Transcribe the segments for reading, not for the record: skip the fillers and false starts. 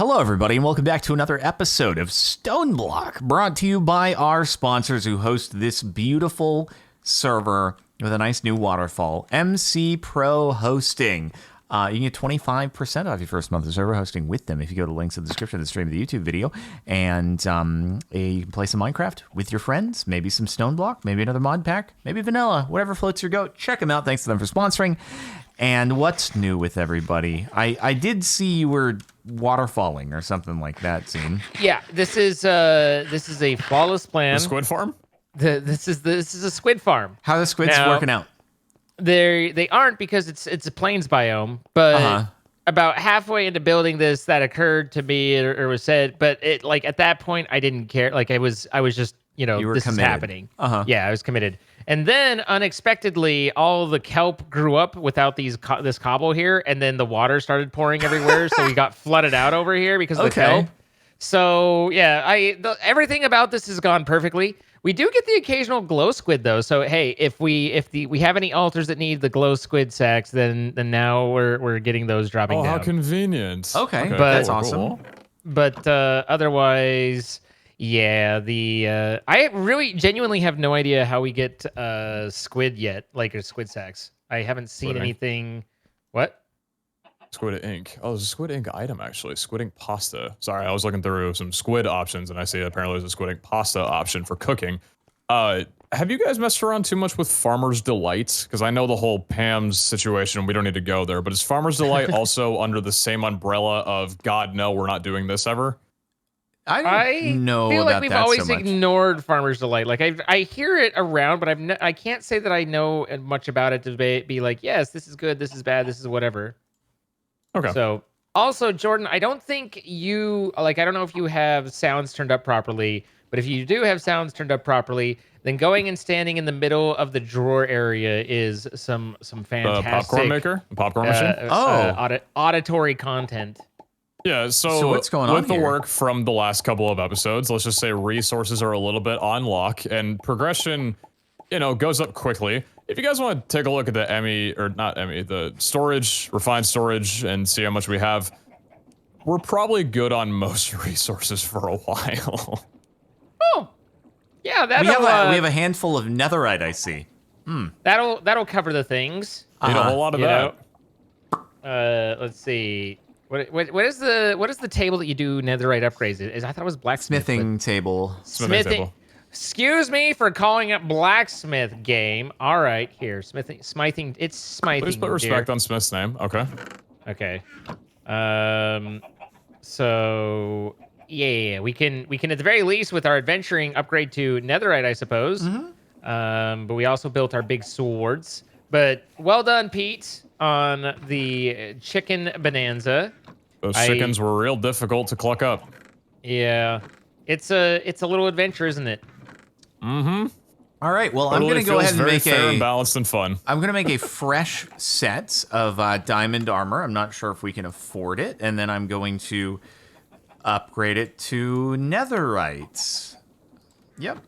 Hello, everybody, and welcome back to another episode of StoneBlock, brought to you by our sponsors who host this beautiful server with a nice new waterfall, MC Pro Hosting. You can get 25% off your first month of server hosting with them if you go to links in the description of the stream of the YouTube video. And you can play some Minecraft with your friends, maybe some StoneBlock, maybe another mod pack, maybe vanilla, whatever floats your goat. Check them out. Thanks to them for sponsoring. And what's new with everybody? I did see you were waterfalling or something like that, Zine. Yeah, this is a flawless plan. The squid farm? This is a squid farm. How are the squids working out? They aren't because it's a plains biome, but about halfway into building this, that occurred to me or was said. But it like at that point, I didn't care. Like I was just you were this committed. is happening. Yeah, I was committed. And then unexpectedly, all the kelp grew up without this cobble here, and then the water started pouring everywhere, so we got flooded out over here because of the kelp. So yeah, everything about this has gone perfectly. We do get the occasional glow squid though. So hey, if we have any altars that need the glow squid sacks, then now we're getting those dropping down. Oh, how convenient. Okay, but that's awesome. Cool. But otherwise, yeah, I really genuinely have no idea how we get squid yet, like squid sacks. I haven't seen anything. What? Squid ink. Oh, there's a squid ink item actually. Squid ink pasta. Sorry, I was looking through some squid options and I see apparently there's a squid ink pasta option for cooking. Have you guys messed around too much with Farmer's Delight? Because I know the whole Pam's situation, we don't need to go there, but is Farmer's Delight also under the same umbrella of God, no, we're not doing this ever? I know feel like about we've that always so much. ignored Farmer's Delight. Like I hear it around, but I can't say that I know much about it to be like, yes, this is good, this is bad, this is whatever. Okay. So also, Jordan, I don't think I don't know if you have sounds turned up properly, but if you do have sounds turned up properly, then going and standing in the middle of the drawer area is some fantastic popcorn machine. Auditory content. Yeah, so what's going on with the here? work from the last couple of episodes, let's just say resources are a little bit on lock and progression, goes up quickly. If you guys want to take a look at the storage, refined storage, and see how much we have, we're probably good on most resources for a while. Oh, yeah, we have a handful of netherite, I see. That'll cover the things. Need a whole lot of that. Let's see. What is the table that you do netherite upgrades? I thought it was blacksmith. Smithing table. Smithing table. Excuse me for calling it blacksmith game. All right, here, smithing. It's smithing. Please put respect on Smith's name. Okay. Okay. So yeah, we can at the very least with our adventuring upgrade to netherite, I suppose. But we also built our big swords. But well done, Pete, on the chicken bonanza. Those chickens were real difficult to cluck up. Yeah, it's a little adventure, isn't it? Mm-hmm. All right. Well, Totally I'm gonna go ahead and make fair and balanced and fun. I'm gonna make a fresh set of diamond armor. I'm not sure if we can afford it, and then I'm going to upgrade it to netherite. Yep.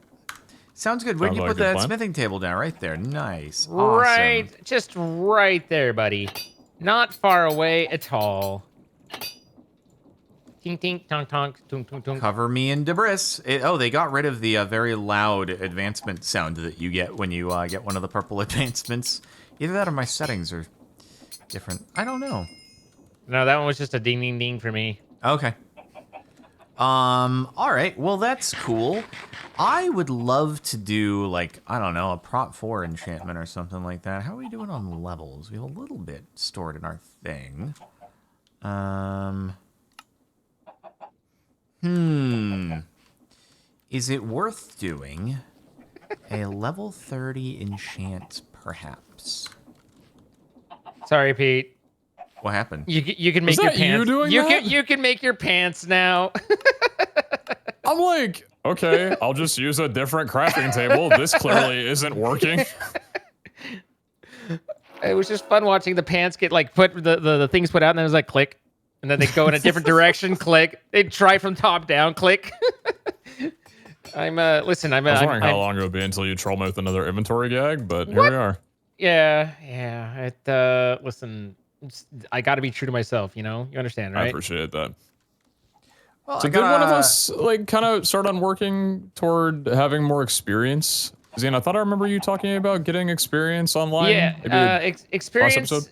Sounds good. Where'd you put that smithing table down? Right there. Nice. Awesome. Right, just right there, buddy. Not far away at all. Tink, tink, tonk, tonk, tunk, tunk, tunk. Cover me in debris. They got rid of the very loud advancement sound that you get when you get one of the purple advancements. Either that or my settings are different. I don't know. No, that one was just a ding, ding, ding for me. Okay. All right. Well, that's cool. I would love to do, like, I don't know, a Prop 4 enchantment or something like that. How are we doing on levels? We have a little bit stored in our thing. Is it worth doing a level 30 enchant, perhaps? Sorry, Pete. What happened? You can make your pants. You doing that? You can make your pants now. I'm like, okay, I'll just use a different crafting table. This clearly isn't working. It was just fun watching the pants get like put the things put out, and then it was like click, and then they go in a different direction, click. They try from top down, click. I'm listen. I was wondering how long it would be until you troll me with another inventory gag, but here we are. Yeah. Listen, I got to be true to myself. You understand, right? I appreciate that. Well, So I did one of gotta- us like kind of start on working toward having more experience? Zane, I thought I remember you talking about getting experience online. Yeah, Maybe last experience episode.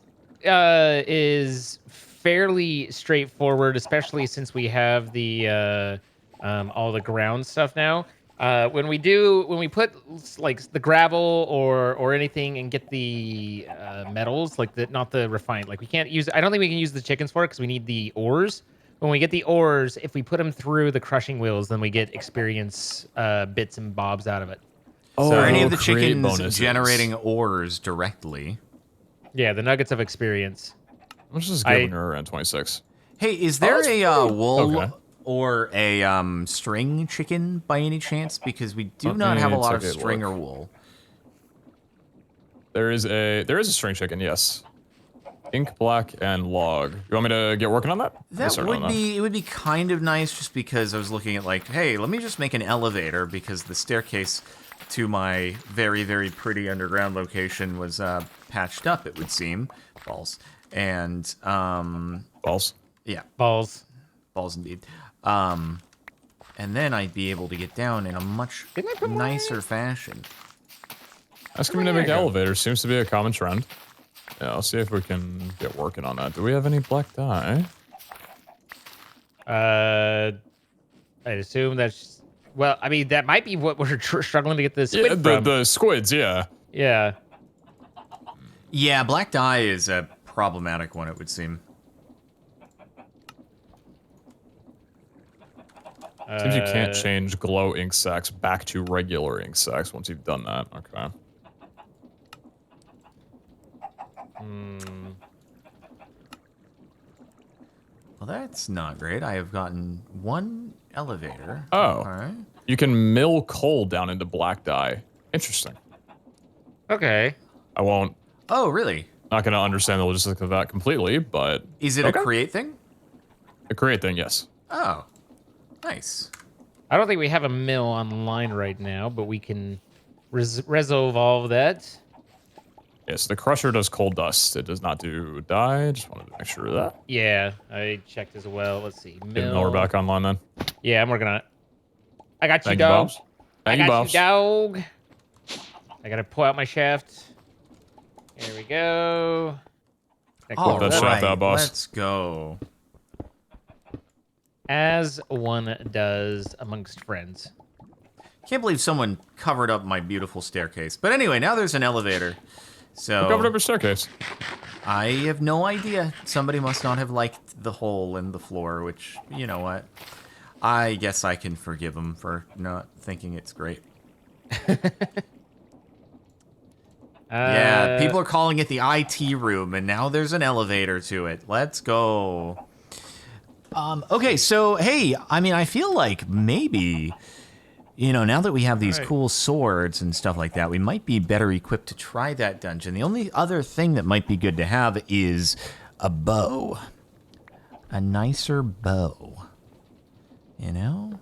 is fairly straightforward, especially since we have the all the ground stuff now. When we put like the gravel or anything and get the metals, like the not the refined, like we can't use. I don't think we can use the chickens for it because we need the ores. When we get the ores, if we put them through the crushing wheels, then we get experience bits and bobs out of it. Oh, Are any they'll of the create chickens bonuses. generating ores directly? Yeah, the nuggets of experience. Let's just give when you're around 26. Hey, is there that's a wool okay. or a string chicken by any chance? Because we do Let not have a me lot of take a string look. or wool. There is a string chicken, yes. Ink, black, and log. You want me to get working on that? That would be, it would be kind of nice just because I was looking at like, hey, let me just make an elevator because the staircase to my very, very pretty underground location was patched up, it would seem. Balls. And, Balls. yeah, Balls. balls indeed. And then I'd be able to get down in a much nicer fashion. Asking me to make elevators seems to be a common trend. Yeah, I'll see if we can get working on that. Do we have any black dye? I assume that's well. I mean, that might be what we're struggling to get the squid Yeah, from. the squids, yeah. Yeah. Yeah, black dye is a problematic one, it would seem. Seems you can't change glow ink sacks back to regular ink sacks once you've done that. Okay. Well, that's not great. I have gotten one elevator. Oh. All right. You can mill coal down into black dye. Interesting. Okay. I won't. Oh, really? Not going to understand the logistics of that completely, but. Is it a create thing? A create thing, yes. Oh, nice. I don't think we have a mill online right now, but we can resolve all of that. Yes, the crusher does coal dust. It does not do dye. Just wanted to make sure of that. Yeah, I checked as well. Let's see. Get Miller back online then. Yeah, I'm working on it. I got you, Thank you, dog. Bobs. I Thank you, got Bobs. you, dog. I gotta pull out my shaft. There we go. All that shaft right, out, boss. let's go. As one does amongst friends. Can't believe someone covered up my beautiful staircase. But anyway, now there's an elevator. So Covered up your staircase. I have no idea. Somebody must not have liked the hole in the floor, which, you know what? I guess I can forgive them for not thinking it's great. Yeah, people are calling it the IT room, and now there's an elevator to it. Let's go. Okay, so, hey, I mean, I feel like maybe, you know, now that we have these cool swords and stuff like that, we might be better equipped to try that dungeon. The only other thing that might be good to have is a bow. A nicer bow. You know?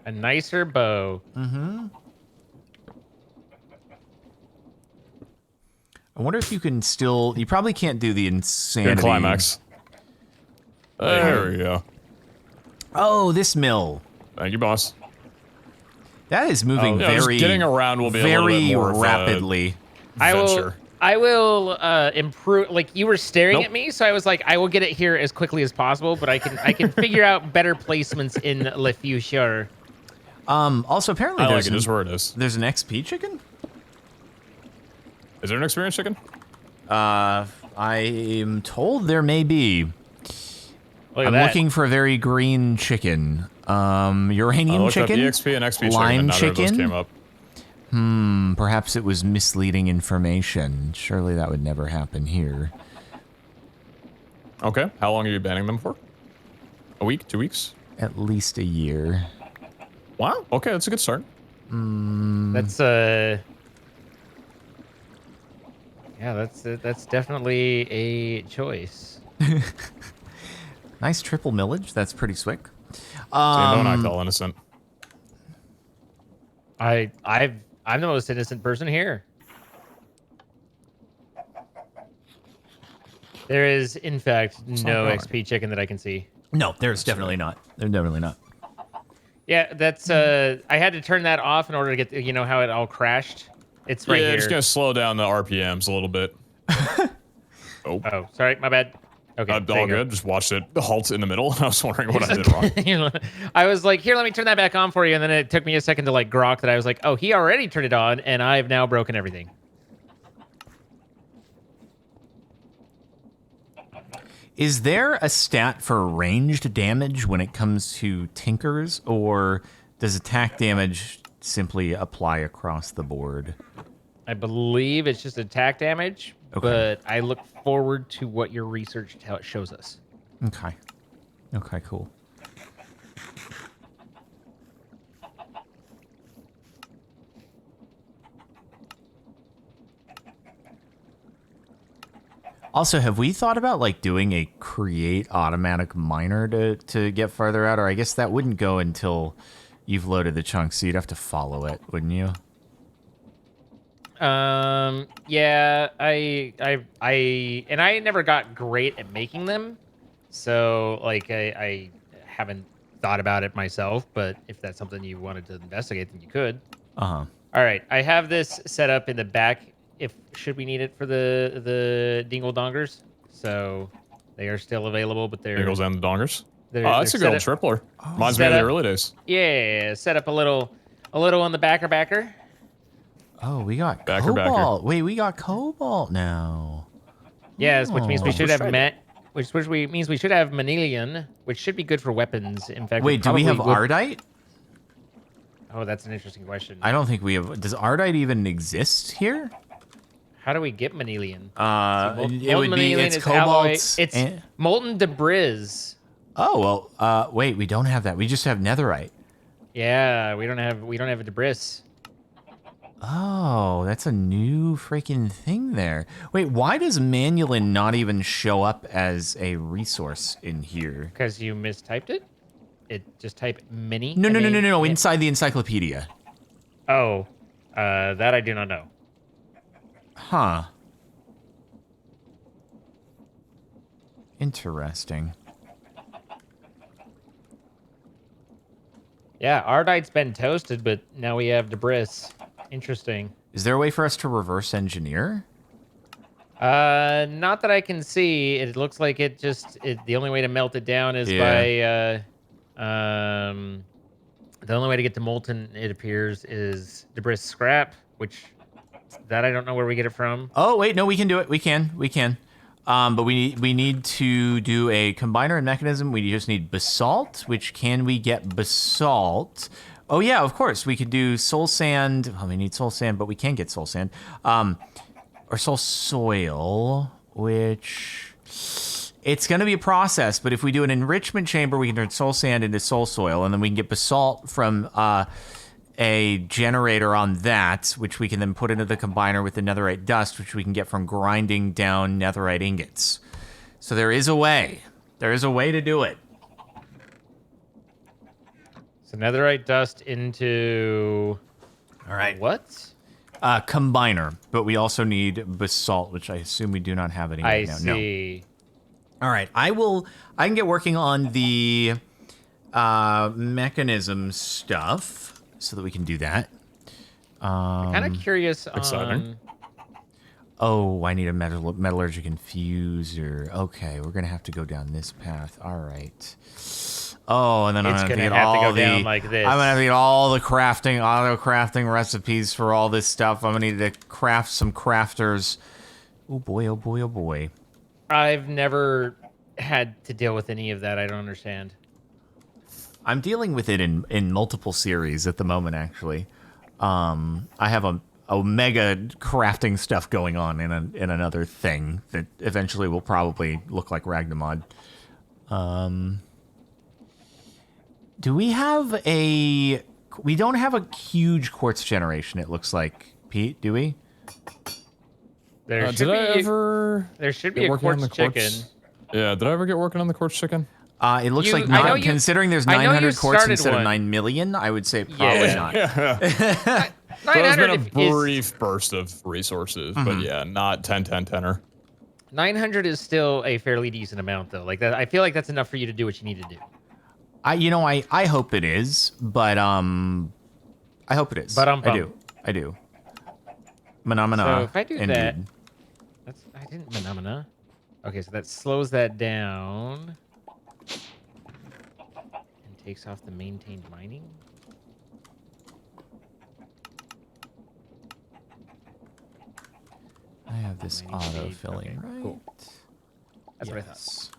A nicer bow. Mm-hmm. I wonder if you can still... You probably can't do the insanity... Good climax. There we go. Oh, this mill. Thank you, boss. That is moving very... Just getting around will be a little bit more rapidly. I will improve. Like, you were staring Nope. at me, so I was like, I will get it here as quickly as possible. But I can figure out better placements in Le Future. Also, apparently, I like it just where it is. There's an XP chicken. Is there an experience chicken? I'm told there may be. Look at I'm that. looking for a very green chicken. Uranium I looked chicken. up EXP and XP Lime chicken, and neither of those chicken? came up. Perhaps it was misleading information. Surely that would never happen here. Okay. How long are you banning them for? A week? 2 weeks? At least a year. Wow. Okay, that's a good start. That's yeah, that's definitely a choice. Nice triple millage. That's pretty slick. Don't act all innocent. I'm the most innocent person here. There is, in fact, no not wrong. XP chicken that I can see. No, there's definitely not. There's definitely not. Yeah, that's I had to turn that off in order to get you know how it all crashed. It's right Yeah, here. just gonna slow down the RPMs a little bit. Oh, sorry, my bad. Okay, there all you go. good. Just watched it halt in the middle. I was wondering what I did wrong. I was like, here, let me turn that back on for you, and then it took me a second to like grok that I was like, oh, he already turned it on, and I've now broken everything. Is there a stat for ranged damage when it comes to tinkers, or does attack damage simply apply across the board? I believe it's just attack damage, but I look forward to what your research shows us. Okay. Okay, cool. Also, have we thought about like doing a create automatic miner to get further out? Or I guess that wouldn't go until you've loaded the chunks, so you'd have to follow it, wouldn't you? Yeah, I never got great at making them, so like I haven't thought about it myself. But if that's something you wanted to investigate, then you could. Uh-huh. All right, I have this set up in the back. If should we need it for the dingle dongers, so they are still available, but they're Dingles and the dongers. they're That's a they're good set old up- tripler. Reminds me of the early days. Yeah, set up a little on the backer. Oh, we got Backer. cobalt. Wait, we got cobalt now. Yes, which means we Oh. should have means we should have manilion, which should be good for weapons. In fact, Wait, do we have ardite? Oh, that's an interesting question. I don't think we have. Does ardite even exist here? How do we get manilion? It would be it's cobalt. It's molten debris. Oh well. Wait, we don't have that. We just have netherite. Yeah, we don't have a debris. Oh, that's a new freaking thing there. Wait, why does manulin not even show up as a resource in here? Because you mistyped it. It just type mini. No. Inside the encyclopedia. Oh, that I do not know. Huh. Interesting. Yeah, ardite's been toasted, but now we have debris. Interesting. Is there a way for us to reverse engineer? Not that I can see. It looks like the only way to melt it down is by the only way to get to molten, it appears, is debris scrap, which that I don't know where we get it from. Oh wait, no, we can do it. We can. But we need to do a combiner and mechanism. We just need basalt, which can we get basalt? Oh yeah, of course. We could do soul sand. Well, we need soul sand, but we can get soul sand. Or soul soil, which it's going to be a process, but if we do an enrichment chamber, we can turn soul sand into soul soil, and then we can get basalt from a generator on that, which we can then put into the combiner with the netherite dust, which we can get from grinding down netherite ingots. So there is a way. There is a way to do it. So netherite dust into... All right. What? Combiner, but we also need basalt, which I assume we do not have any right now. I see. No. All right. I can get working on the mechanism stuff so that we can do that. I'm kind of curious exciting. Oh, I need a metallurgic infuser. Okay, we're going to have to go down this path. All right. Oh, and then I'm going to get all the down like this. I'm going to get all the auto crafting recipes for all this stuff. I'm going to need to craft some crafters. Oh boy, oh boy, oh boy. I've never had to deal with any of that. I don't understand. I'm dealing with it in multiple series at the moment, actually. I have a mega crafting stuff going on in another thing that eventually will probably look like Ragnamod. Do we have a... We don't have a huge quartz generation, it looks like. Pete, do we? There Did I ever... There should be a quartz chicken. Yeah, did I ever get working on the quartz chicken? It looks like not, considering there's 900 quartz instead of 9 million, I would say probably not. Yeah. So there's been a brief burst of resources, but yeah, not 10-10-10er. 900 is still a fairly decent amount, though. Like that, I feel like that's enough for you to do what you need to do. I hope it is, but I hope it is. But I do. Phenomena. So if I do that, indeed. I didn't phenomena. Okay, so that slows that down and takes off the maintained mining. I have this Mining auto speed. filling, Okay, right? cool. That's what I thought.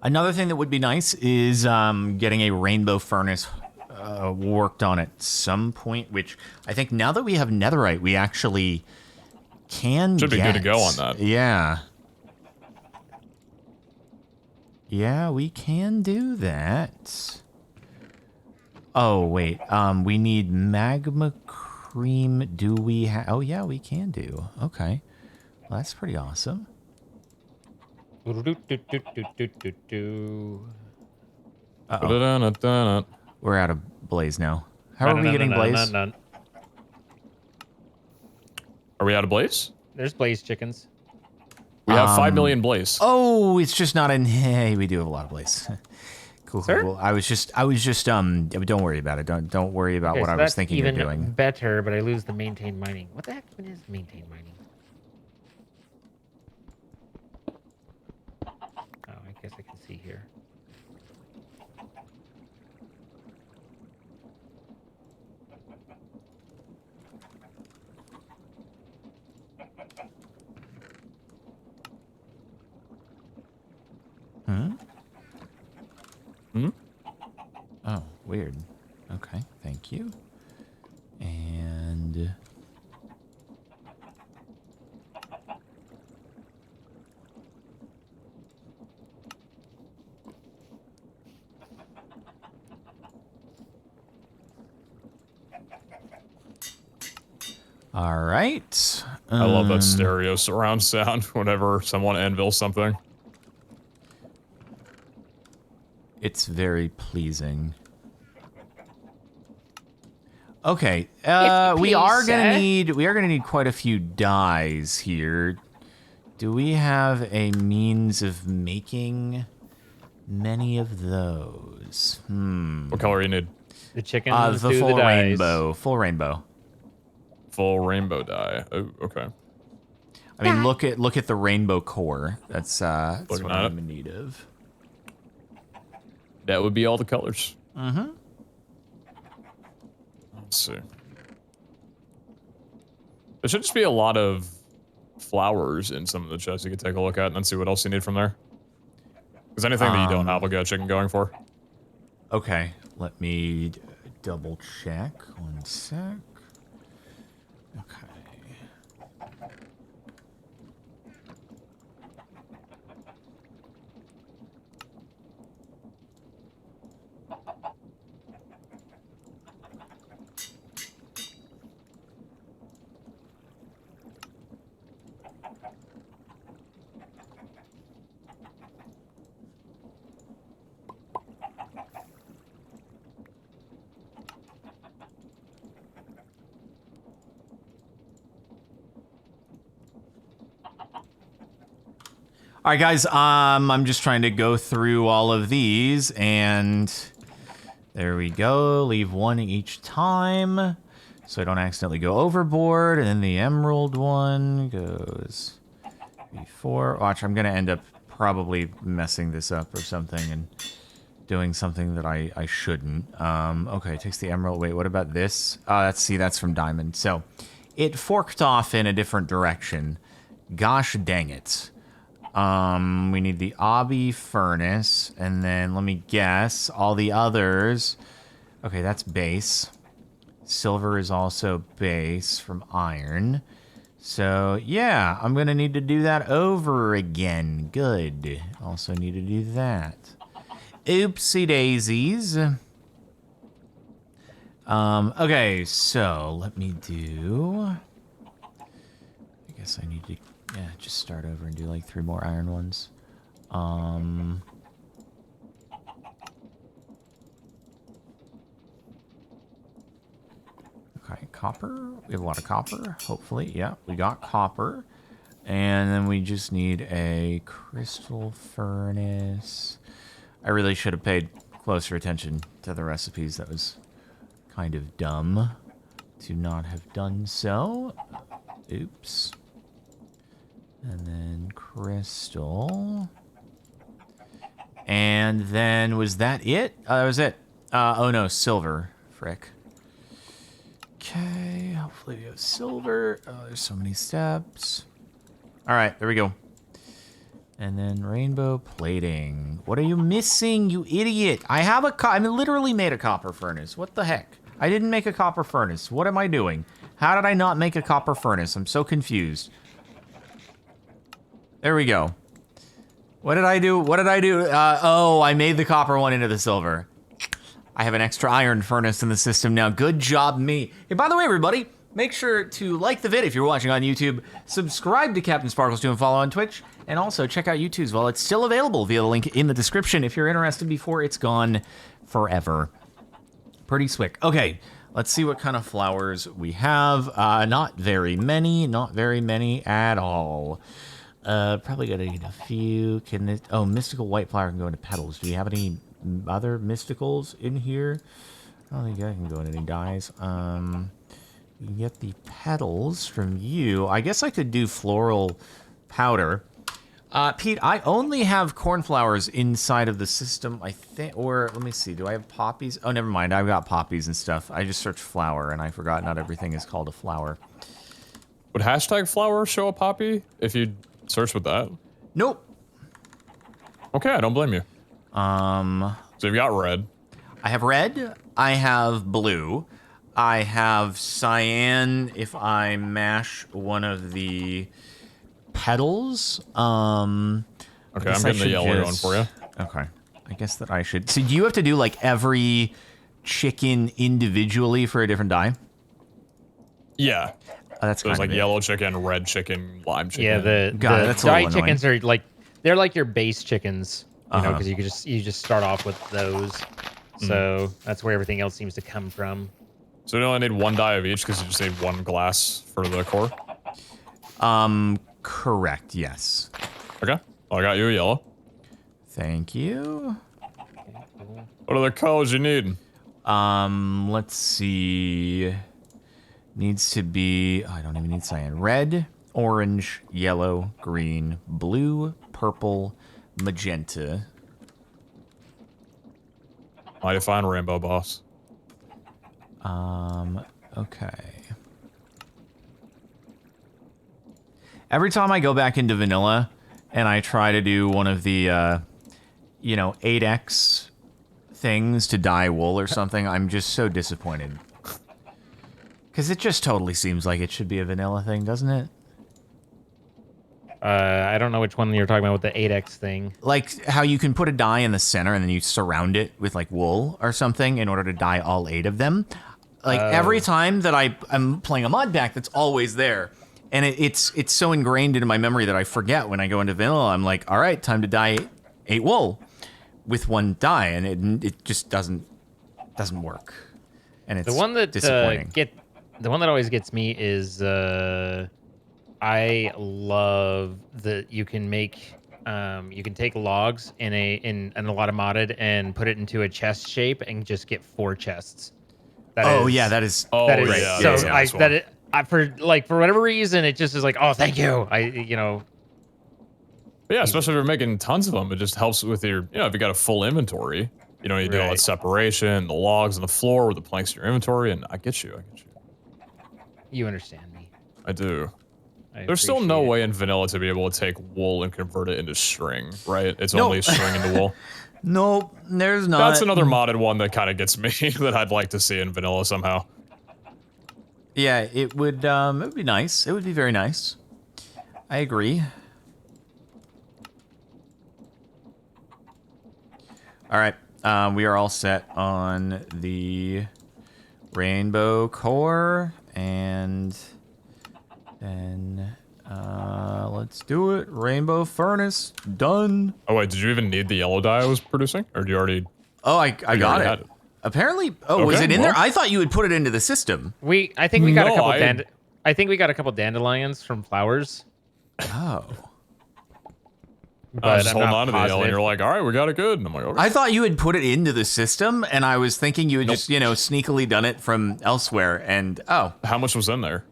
Another thing that would be nice is getting a rainbow furnace worked on at some point, which I think now that we have netherite, we actually can Should be good to go on that. Yeah. Yeah, we can do that. Oh, wait. We need magma cream. Do we have... Oh, yeah, we can do. Okay. Well, that's pretty awesome. Uh-oh. We're out of blaze now. How are we getting blaze? Are we out of blaze? There's blaze chickens. We have 5 million blaze. Oh, it's just not in... Hey, we do have a lot of blaze. Cool, Sir? cool. I was just don't worry about it. Don't worry about Okay, what so I was that's thinking even of doing. better, but I lose the maintained mining. What the heck is maintained mining? Oh, I guess I can see here. Oh, weird. Okay, thank you. And... All right. I love that stereo surround sound whenever someone anvils something. It's very pleasing. Okay, we are gonna need quite a few dyes here. Do we have a means of making many of those? What color you need? The chickens The do full the dyes. rainbow. Full rainbow. Full rainbow dye. Oh, okay. I mean, look at the rainbow core. That's what Looking at I'm it. in need of. That would be all the colors. Mm-hmm. Let's see. There should just be a lot of flowers in some of the chests you could take a look at and then see what else you need from there. Because anything that you don't have, I'll get a chicken going for. Okay, let me double check. 1 sec. Okay. All right, guys, I'm just trying to go through all of these, and there we go. Leave one each time, so I don't accidentally go overboard, and then the emerald one goes before. Watch, I'm going to end up probably messing this up or something and doing something that I shouldn't. Okay, it takes the emerald. Wait, what about this? That's from diamond. So it forked off in a different direction. Gosh dang it. We need the obby furnace, and then let me guess, all the others. Okay, that's base. Silver is also base from iron. So, yeah, I'm going to need to do that over again. Good. Also need to do that. Oopsie daisies. Okay, so let me do... I guess I need to... Yeah, just start over and do like 3 more iron ones. Okay, copper. We have a lot of copper, hopefully. Yeah, we got copper. And then we just need a crystal furnace. I really should have paid closer attention to the recipes. That was kind of dumb to not have done so. Oops. And then crystal. And then was that it? That was it. Oh no, silver. Frick. Okay, hopefully we have silver. Oh, there's so many steps. All right, there we go. And then rainbow plating. What are you missing, you idiot? I literally made a copper furnace. What the heck? I didn't make a copper furnace. What am I doing? How did I not make a copper furnace? I'm so confused. There we go. What did I do? What did I do? Oh, I made the copper one into the silver. I have an extra iron furnace in the system now. Good job, me. Hey, by the way, everybody, make sure to like the vid if you're watching on YouTube, subscribe to Captain Sparkles 2 and follow on Twitch, and also check out YouTube's while it's still available via the link in the description if you're interested before it's gone forever. Pretty swick. Okay, let's see what kind of flowers we have. Not very many at all. Probably gonna need a few. Mystical white flower can go into petals. Do we have any other mysticals in here? I don't think I can go into any dyes. You can get the petals from you. I guess I could do floral powder. Pete, I only have cornflowers inside of the system, I think. Or, let me see, do I have poppies? Oh, never mind, I've got poppies and stuff. I just searched flower, and I forgot not everything is called a flower. Would hashtag flower show a poppy if you search with that? Nope. Okay, I don't blame you. So you've got red. I have red. I have blue. I have cyan if I mash one of the petals. Okay, I'm getting the yellow one for you. Okay. I guess that I should. So do you have to do like every chicken individually for a different dye? Yeah. That's so there's like yellow chicken, red chicken, lime chicken. Yeah, the dye chickens are like, they're like your base chickens, you know, because you just start off with those. So that's where everything else seems to come from. So you only need one dye of each because you just need one glass for the core? Correct, yes. Okay, well, I got you a yellow. Thank you. What other colors you need? Let's see. Needs to be, I don't even need cyan. Red, orange, yellow, green, blue, purple, magenta. Mighty fine rainbow, boss. Okay. Every time I go back into vanilla and I try to do one of the, 8x things to dye wool or something, I'm just so disappointed. Because it just totally seems like it should be a vanilla thing, doesn't it? I don't know which one you're talking about with the 8x thing. Like how you can put a dye in the center and then you surround it with like wool or something in order to dye all 8 of them. Like every time that I'm playing a mod pack, that's always there. And it's so ingrained into my memory that I forget when I go into vanilla. I'm like, all right, time to dye 8 wool with one dye, and it just doesn't work. And it's disappointing. The one that always gets me is I love that you can make you can take logs in a lot of modded and put it into a chest shape and just get 4 chests. That is great. Yeah, for whatever reason it just is like, oh, thank you. Yeah, especially if you're making tons of them, it just helps with your, if you got a full inventory, you do all that separation, the logs on the floor with the planks in your inventory, and I get you. You understand me. I do. There's still no way in vanilla to be able to take wool and convert it into string, right? It's only string into wool. No, there's not. That's another modded one that kind of gets me that I'd like to see in vanilla somehow. Yeah, it would be nice. It would be very nice. I agree. All right, we are all set on the rainbow core, and then let's do it. Rainbow furnace done. Oh wait, did you even need the yellow dye I was producing, or do you already? Oh, I got it. Apparently, was it in there? I thought you would put it into the system. I think we got a couple. I think we got a couple dandelions from flowers. Oh. I was But just I'm holding not on to the L, and positive. you're like, all right, we got it good. And I'm like, okay. I thought you had put it into the system, and I was thinking you had just, sneakily done it from elsewhere. And How much was in there?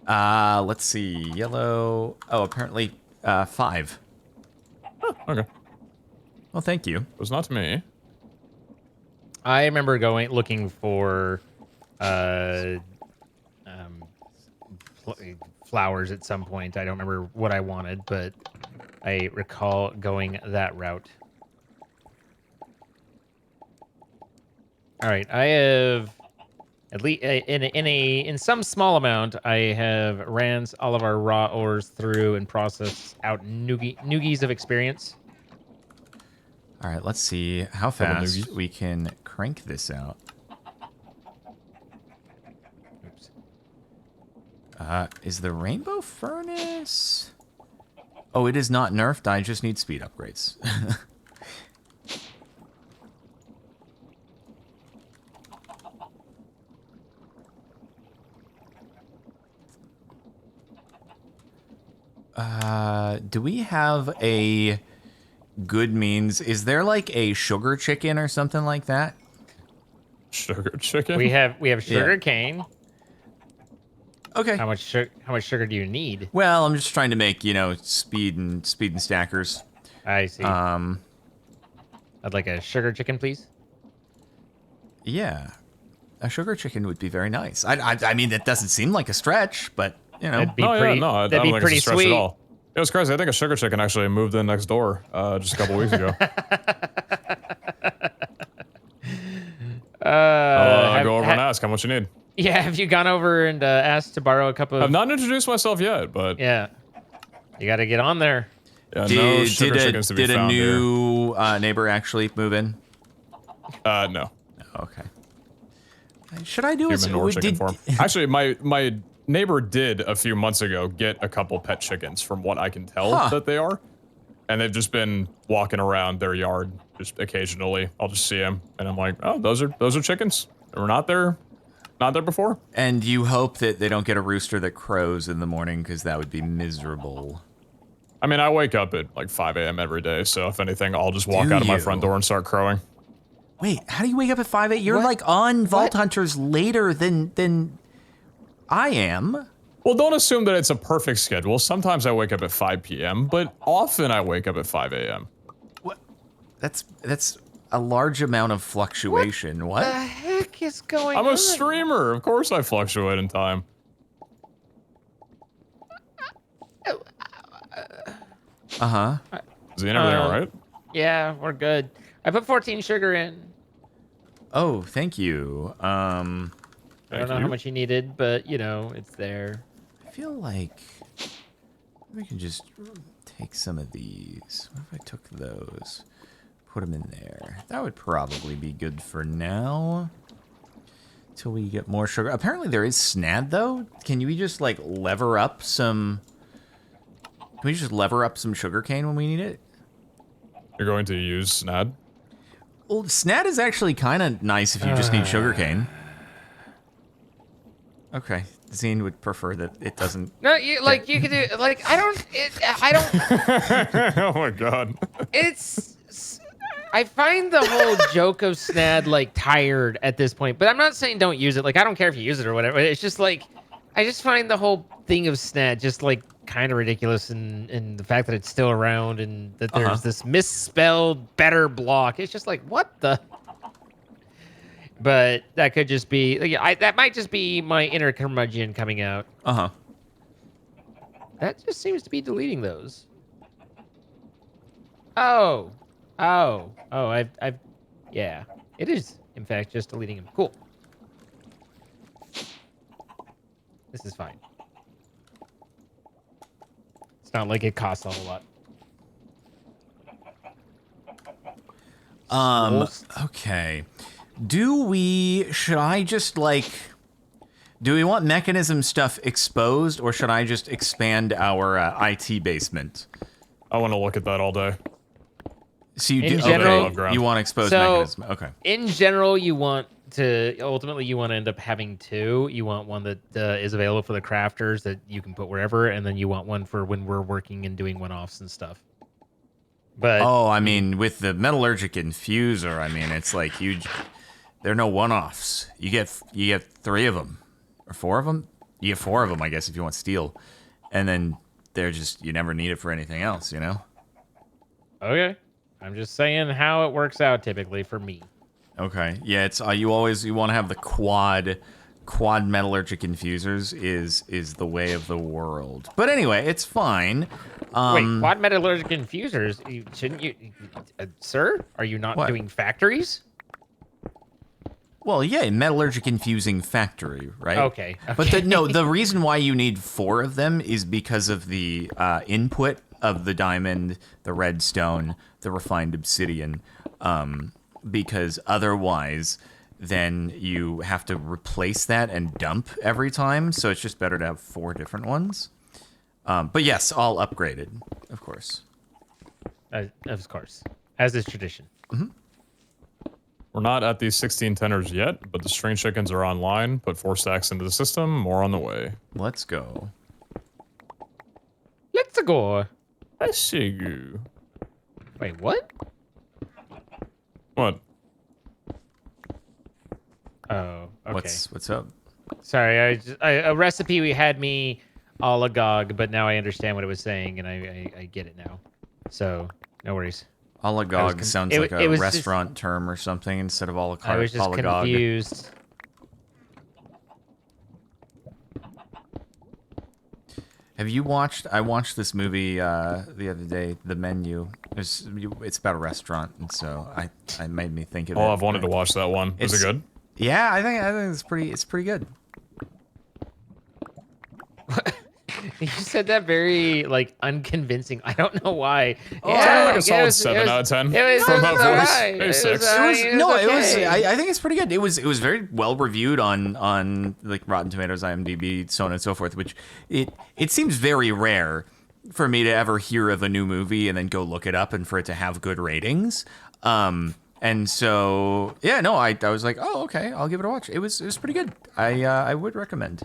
let's see, yellow. Oh, apparently 5. Okay. Well, thank you. It was not to me. I remember looking for uh, um, flowers at some point. I don't remember what I wanted, but I recall going that route. All right, I have at least in some small amount. I have ran all of our raw ores through and processed out noogies of experience. All right, let's see how Double fast noogies. we can crank this out. Oops. Is the rainbow furnace? Oh, it is not nerfed. I just need speed upgrades. Do we have a good means? Is there like a sugar chicken or something like that? Sugar chicken? We have sugar Yeah. cane. Okay. How much sugar do you need? Well, I'm just trying to make, speed and stackers. I see. I'd like a sugar chicken, please. Yeah. A sugar chicken would be very nice. I mean, that doesn't seem like a stretch, but, That'd be No, pretty. yeah, no, I that'd don't be think pretty it's a stretch sweet. at all. It was crazy. I think a sugar chicken actually moved in next door just a couple weeks ago. I'll go over and ask how much you need. Yeah, have you gone over and asked to borrow a cup of? I've not introduced myself yet, but Yeah, you got to get on there. yeah, no sugar chickens to be did a found new neighbor actually move in? here. No. Okay. Should I do a Human or chicken form. Actually, my neighbor did a few months ago get a couple pet chickens from what I can tell that they are. And they've just been walking around their yard just occasionally. I'll just see them and I'm like, oh, those are chickens. They were not there before. And you hope that they don't get a rooster that crows in the morning, because that would be miserable. I mean, I wake up at like 5 a.m. every day, so if anything, I'll just walk out of my front door and start crowing. Wait, how do you wake up at 5 a.m.? You're like on Vault Hunters later than I am. Well, don't assume that it's a perfect schedule. Sometimes I wake up at 5 p.m., but often I wake up at 5 a.m. What? That's a large amount of fluctuation. What? The heck is going on? I'm a streamer. Of course I fluctuate in time. Uh-huh. Is everything all right? Yeah, we're good. I put 14 sugar in. Oh, thank you. I don't know how much you needed, but it's there. I feel like we can just take some of these. What if I took those? Put them in there. That would probably be good for now. Till we get more sugar. Apparently there is SNAD, though. Can you just, like, lever up some... Can we just lever up some sugarcane when we need it? You're going to use SNAD? Well, SNAD is actually kind of nice if you just need sugarcane. Okay. Zine would prefer that it doesn't... No, you could do I don't. Oh my god. I find the whole joke of SNAD tired at this point, but I'm not saying don't use it. I don't care if you use it or whatever. It's just I just find the whole thing of SNAD just kind of ridiculous, and the fact that it's still around and that there's this misspelled better block. It's just what the. But that could just be that might just be my inner curmudgeon coming out. That just seems to be deleting those. Oh, I've yeah, it is in fact just deleting them. Cool. This is fine. It's not like it costs a whole lot. Okay. Do we want mechanism stuff exposed, or should I just expand our IT basement? I want to look at that all day. So you In do, general, okay, you want exposed so mechanism. Okay. in general, you want to ultimately you want to end up having two. You want one that is available for the crafters that you can put wherever, and then you want one for when we're working and doing one-offs and stuff. But Oh, I mean, with the metallurgic infuser, I mean, it's like there are no one-offs. You get 3 of them or 4 of them. You get 4 of them, I guess, if you want steel, and then they're just you never need it for anything else, you know. Okay, I'm just saying how it works out typically for me. Okay, yeah, it's you want to have the quad metallurgic infusers is the way of the world. But anyway, it's fine. Wait, quad metallurgic infusers? Shouldn't you, sir? Are you not What? doing factories? Well, yeah, metallurgic infusing factory, right? Okay. But the reason why you need 4 of them is because of the input of the diamond, the redstone, the refined obsidian, because otherwise then you have to replace that and dump every time, so it's just better to have 4 different ones. But yes, all upgraded, of course. Of course, as is tradition. We're not at these 16 tenors yet, but the string chickens are online. Put 4 stacks into the system. More on the way. Let's go. Let's go. I see you. Wait, what? What? Oh, okay. What's up? Sorry, a recipe we had me all agog, but now I understand what it was saying, and I get it now. So, no worries. Olagog sounds like a restaurant term or something instead of olagog. I was just confused. Have you watched? I watched this movie the other day, The Menu. It's about a restaurant, and so I made me think of it. Oh, I've wanted to watch that one. Was it good? Yeah, I think it's pretty good. You said that very like unconvincing. I don't know why. Yeah, like a solid 7 out of 10. It was from that voice. alright. Maybe It 6. was I think it's pretty good. It was very well reviewed on like Rotten Tomatoes, IMDb, so on and so forth. Which it seems very rare for me to ever hear of a new movie and then go look it up and for it to have good ratings. And so yeah, no, I was like, oh okay, I'll give it a watch. It was pretty good. I would recommend.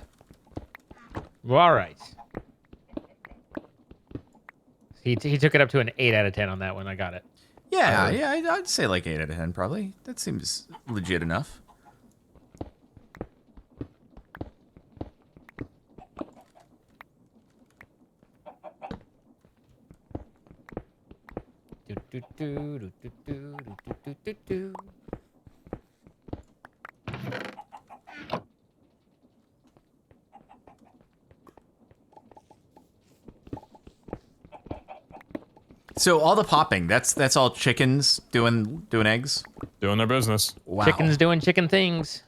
Well, all right. He took it up to an 8 out of 10 on that one. I got it. Yeah, I'd say like 8 out of 10 probably. That seems legit enough. So all the popping, that's all chickens doing eggs? Doing their business. Wow. Chickens doing chicken things.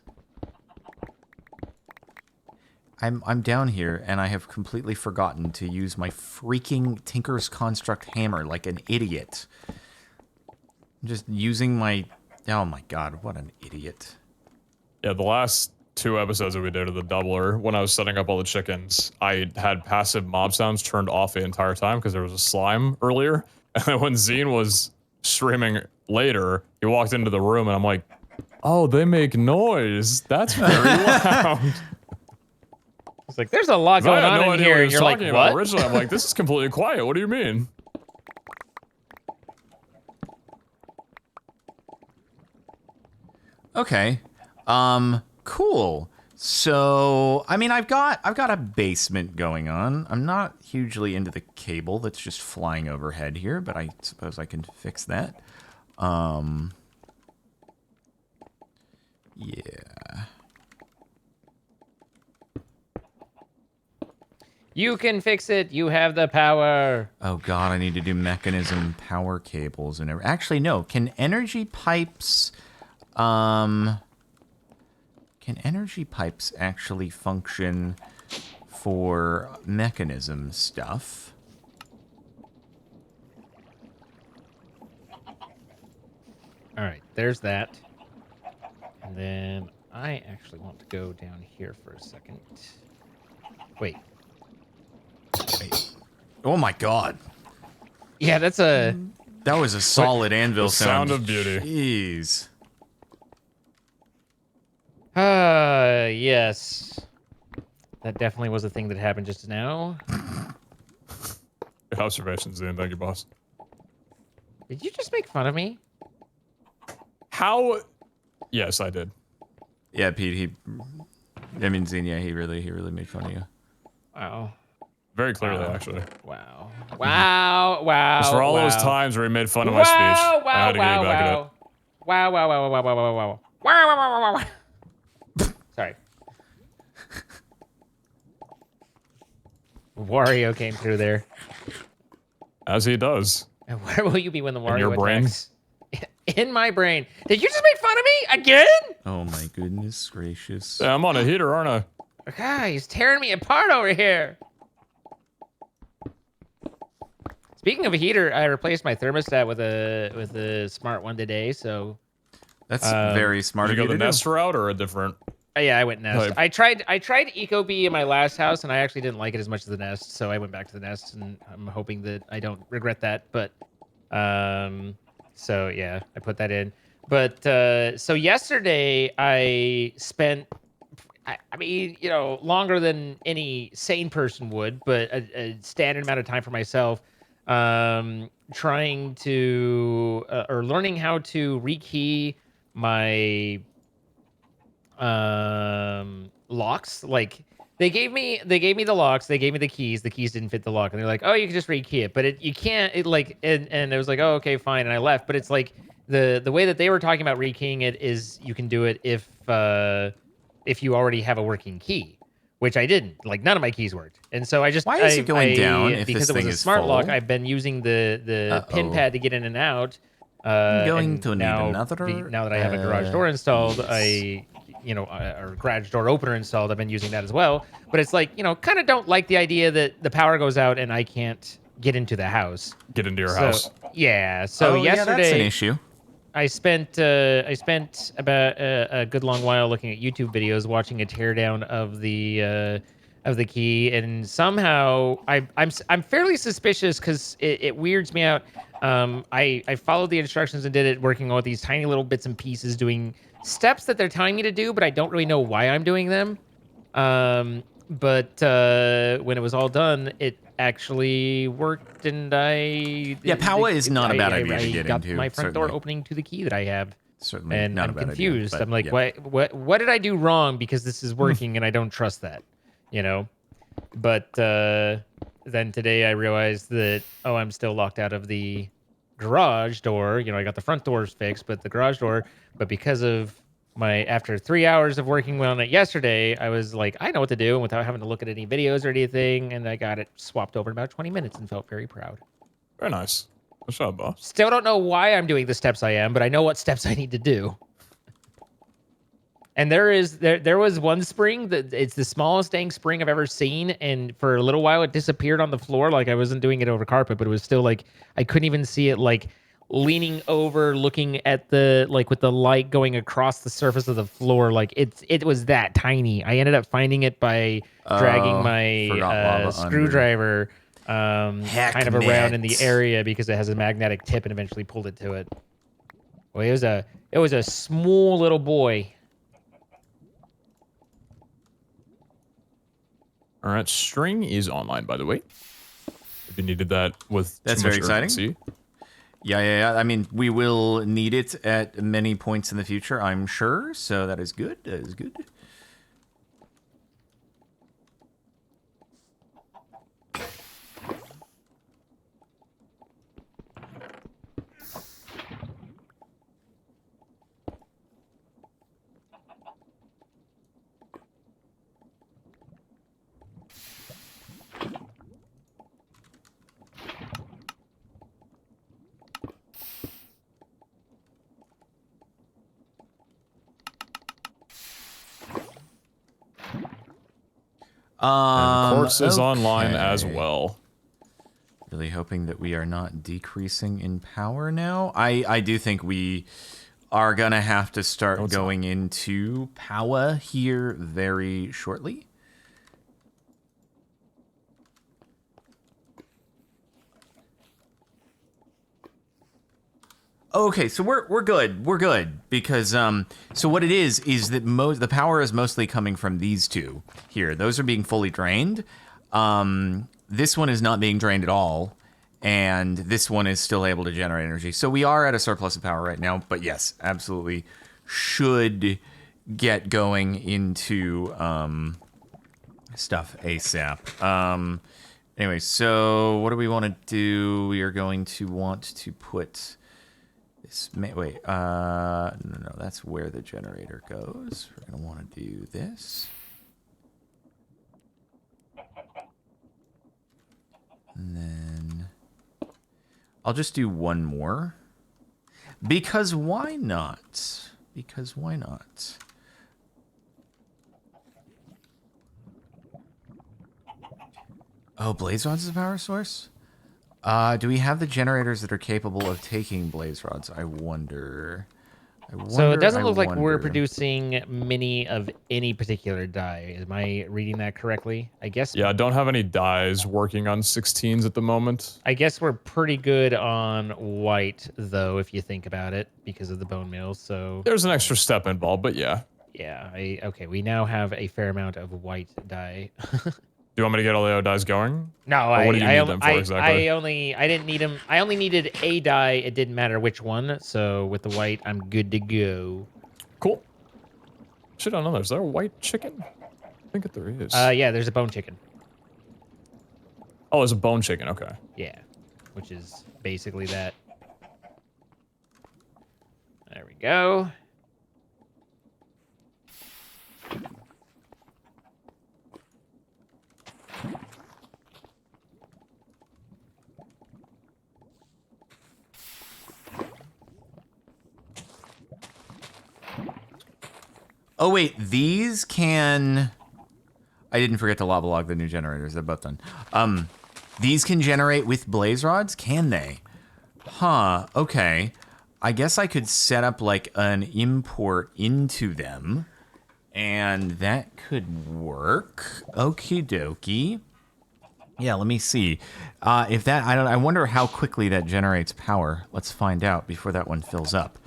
I'm down here and I have completely forgotten to use my freaking Tinker's Construct hammer like an idiot. I'm just using my... Oh my god, what an idiot. Yeah, the last 2 episodes that we did of the doubler, when I was setting up all the chickens, I had passive mob sounds turned off the entire time because there was a slime earlier. And then when Zine was streaming later, he walked into the room and I'm like, oh, they make noise. That's very loud. It's like, there's a lot going on in here, and you're like, what? Originally, I'm like, this is completely quiet. What do you mean? Okay. Cool. So, I mean, I've got a basement going on. I'm not hugely into the cable that's just flying overhead here, but I suppose I can fix that. Yeah. You can fix it. You have the power. Oh god, I need to do mechanism power cables and everything. Actually, no. Can energy pipes actually function for mechanism stuff? All right, there's that. And then I actually want to go down here for a second. Wait. Oh my god. Yeah, that's a... That was a solid anvil The sound of beauty. Jeez. Yes. That definitely was a thing that happened just now. Good observations, Ian. Thank you, boss. Did you just make fun of me? How? Yes, I did. Yeah, Pete. Xenia. He really made fun of you. Wow. Very clearly, Wow. actually. Wow. Wow. Wow. Just for all those wow. times where he made fun of my speech, Wow. I had Wow. to get you Wow. back at it. Wow. Wow. Wow. Wow. Wow. Wow. Wow. Wow. Wow. Wow. Wow. Wow. Wow. Sorry. Wario came through there. As he does. And where will you be when the Wario your brain? attacks? In my brain. Did you just make fun of me again? Oh my goodness gracious. Yeah, I'm on a heater, aren't I? God, he's tearing me apart over here. Speaking of a heater, I replaced my thermostat with a smart one today. So That's very smart Did of you you go to the do. Nest route or a different? yeah, I went Nest. Type. I tried Ecobee in my last house, and I actually didn't like it as much as the Nest. So I went back to the Nest, and I'm hoping that I don't regret that. But so yeah, I put that in. But so yesterday I spent I mean, longer than any sane person would, but a standard amount of time for myself, trying to or learning how to rekey my locks. Like they gave me the locks, they gave me the keys. The keys didn't fit the lock, and they're like, "Oh, you can just rekey it," but you can't. It like and it was like, "Oh, okay, fine," and I left. But it's like the way that they were talking about rekeying it is you can do it if you already have a working key, which I didn't. Like none of my keys worked, and so I just Why is it going down if because this it was thing a is smart lock. full? I've been using the pin Uh-oh. pad to get in and out. I'm going And to need another, now that I have a garage door installed, yes. or garage door opener installed, I've been using that as well. But it's like, kind of don't like the idea that the power goes out and I can't get into the house. Get into your So house. yeah. So Oh, yeah, that's an yesterday issue. I spent about a good long while looking at YouTube videos, watching a teardown of the key, and somehow I'm fairly suspicious because it weirds me out. I followed the instructions and did it, working on with these tiny little bits and pieces, doing steps that they're telling me to do, but I don't really know why I'm doing them. But when it was all done, it actually worked, and Yeah, Powa is not a bad idea to get got into, my front door certainly. opening to the key that I have. Certainly And not a I'm bad idea. confused. But I'm like, yeah. what did I do wrong? Because this is working, and I don't trust that, you know. But then today I realized that I'm still locked out of the garage door. I got the front doors fixed, but the garage door. But because of after 3 hours of working on it yesterday, I was like, I know what to do, and without having to look at any videos or anything, and I got it swapped over in about 20 minutes and felt very proud. Very nice. Good job, boss. Still don't know why I'm doing the steps I am, but I know what steps I need to do. And there was one spring that it's the smallest dang spring I've ever seen, and for a little while it disappeared on the floor. Like I wasn't doing it over carpet, but it was still like I couldn't even see it, like leaning over, looking at the with the light going across the surface of the floor. Like it was that tiny. I ended up finding it by dragging my forgot lava under. screwdriver Heck kind of around in the net. area because it has a magnetic tip, and eventually pulled it to it. Well, it was a small little boy. All right, string is online, by the way. If you needed that with That's too much very exciting. urgency. Yeah. I mean, we will need it at many points in the future, I'm sure. So that is good. That is good. And Quartz is online okay. as well. Really hoping that we are not decreasing in power now. I do think we are going to have to start going into power here very shortly. Okay, so we're good. We're good because so what it is that the power is mostly coming from these two here. Those are being fully drained. This one is not being drained at all, and this one is still able to generate energy. So we are at a surplus of power right now, but yes, absolutely should get going into stuff ASAP. Anyway, so what do we want to do? We are going to want to put wait, no, that's where the generator goes. We're gonna want to do this. And then I'll just do one more. Because why not? Because why not? Oh, blaze rods is a power source? Do we have the generators that are capable of taking blaze rods? I wonder. So it doesn't look like we're producing many of any particular dye. Am I reading that correctly? I guess. Yeah, I don't have any dyes working on 16s at the moment. I guess we're pretty good on white, though, if you think about it, because of the bone meal. So there's an extra step involved, but yeah. Yeah. Okay. We now have a fair amount of white dye. Do you want me to get all the dyes going? No, what do you need them for exactly? I didn't need them. I only needed a dye. It didn't matter which one. So with the white, I'm good to go. Cool. Shit, I don't know. Is there a white chicken? I think that there is. Yeah, there's a bone chicken. Oh, there's a bone chicken. Okay. Yeah, which is basically that. There we go. Oh wait, these can. I didn't forget to lava log the new generators. They're both done. These can generate with blaze rods, can they? Huh. Okay. I guess I could set up like an import into them, and that could work. Okie dokie. Yeah, let me see. If that, I wonder how quickly that generates power. Let's find out before that one fills up.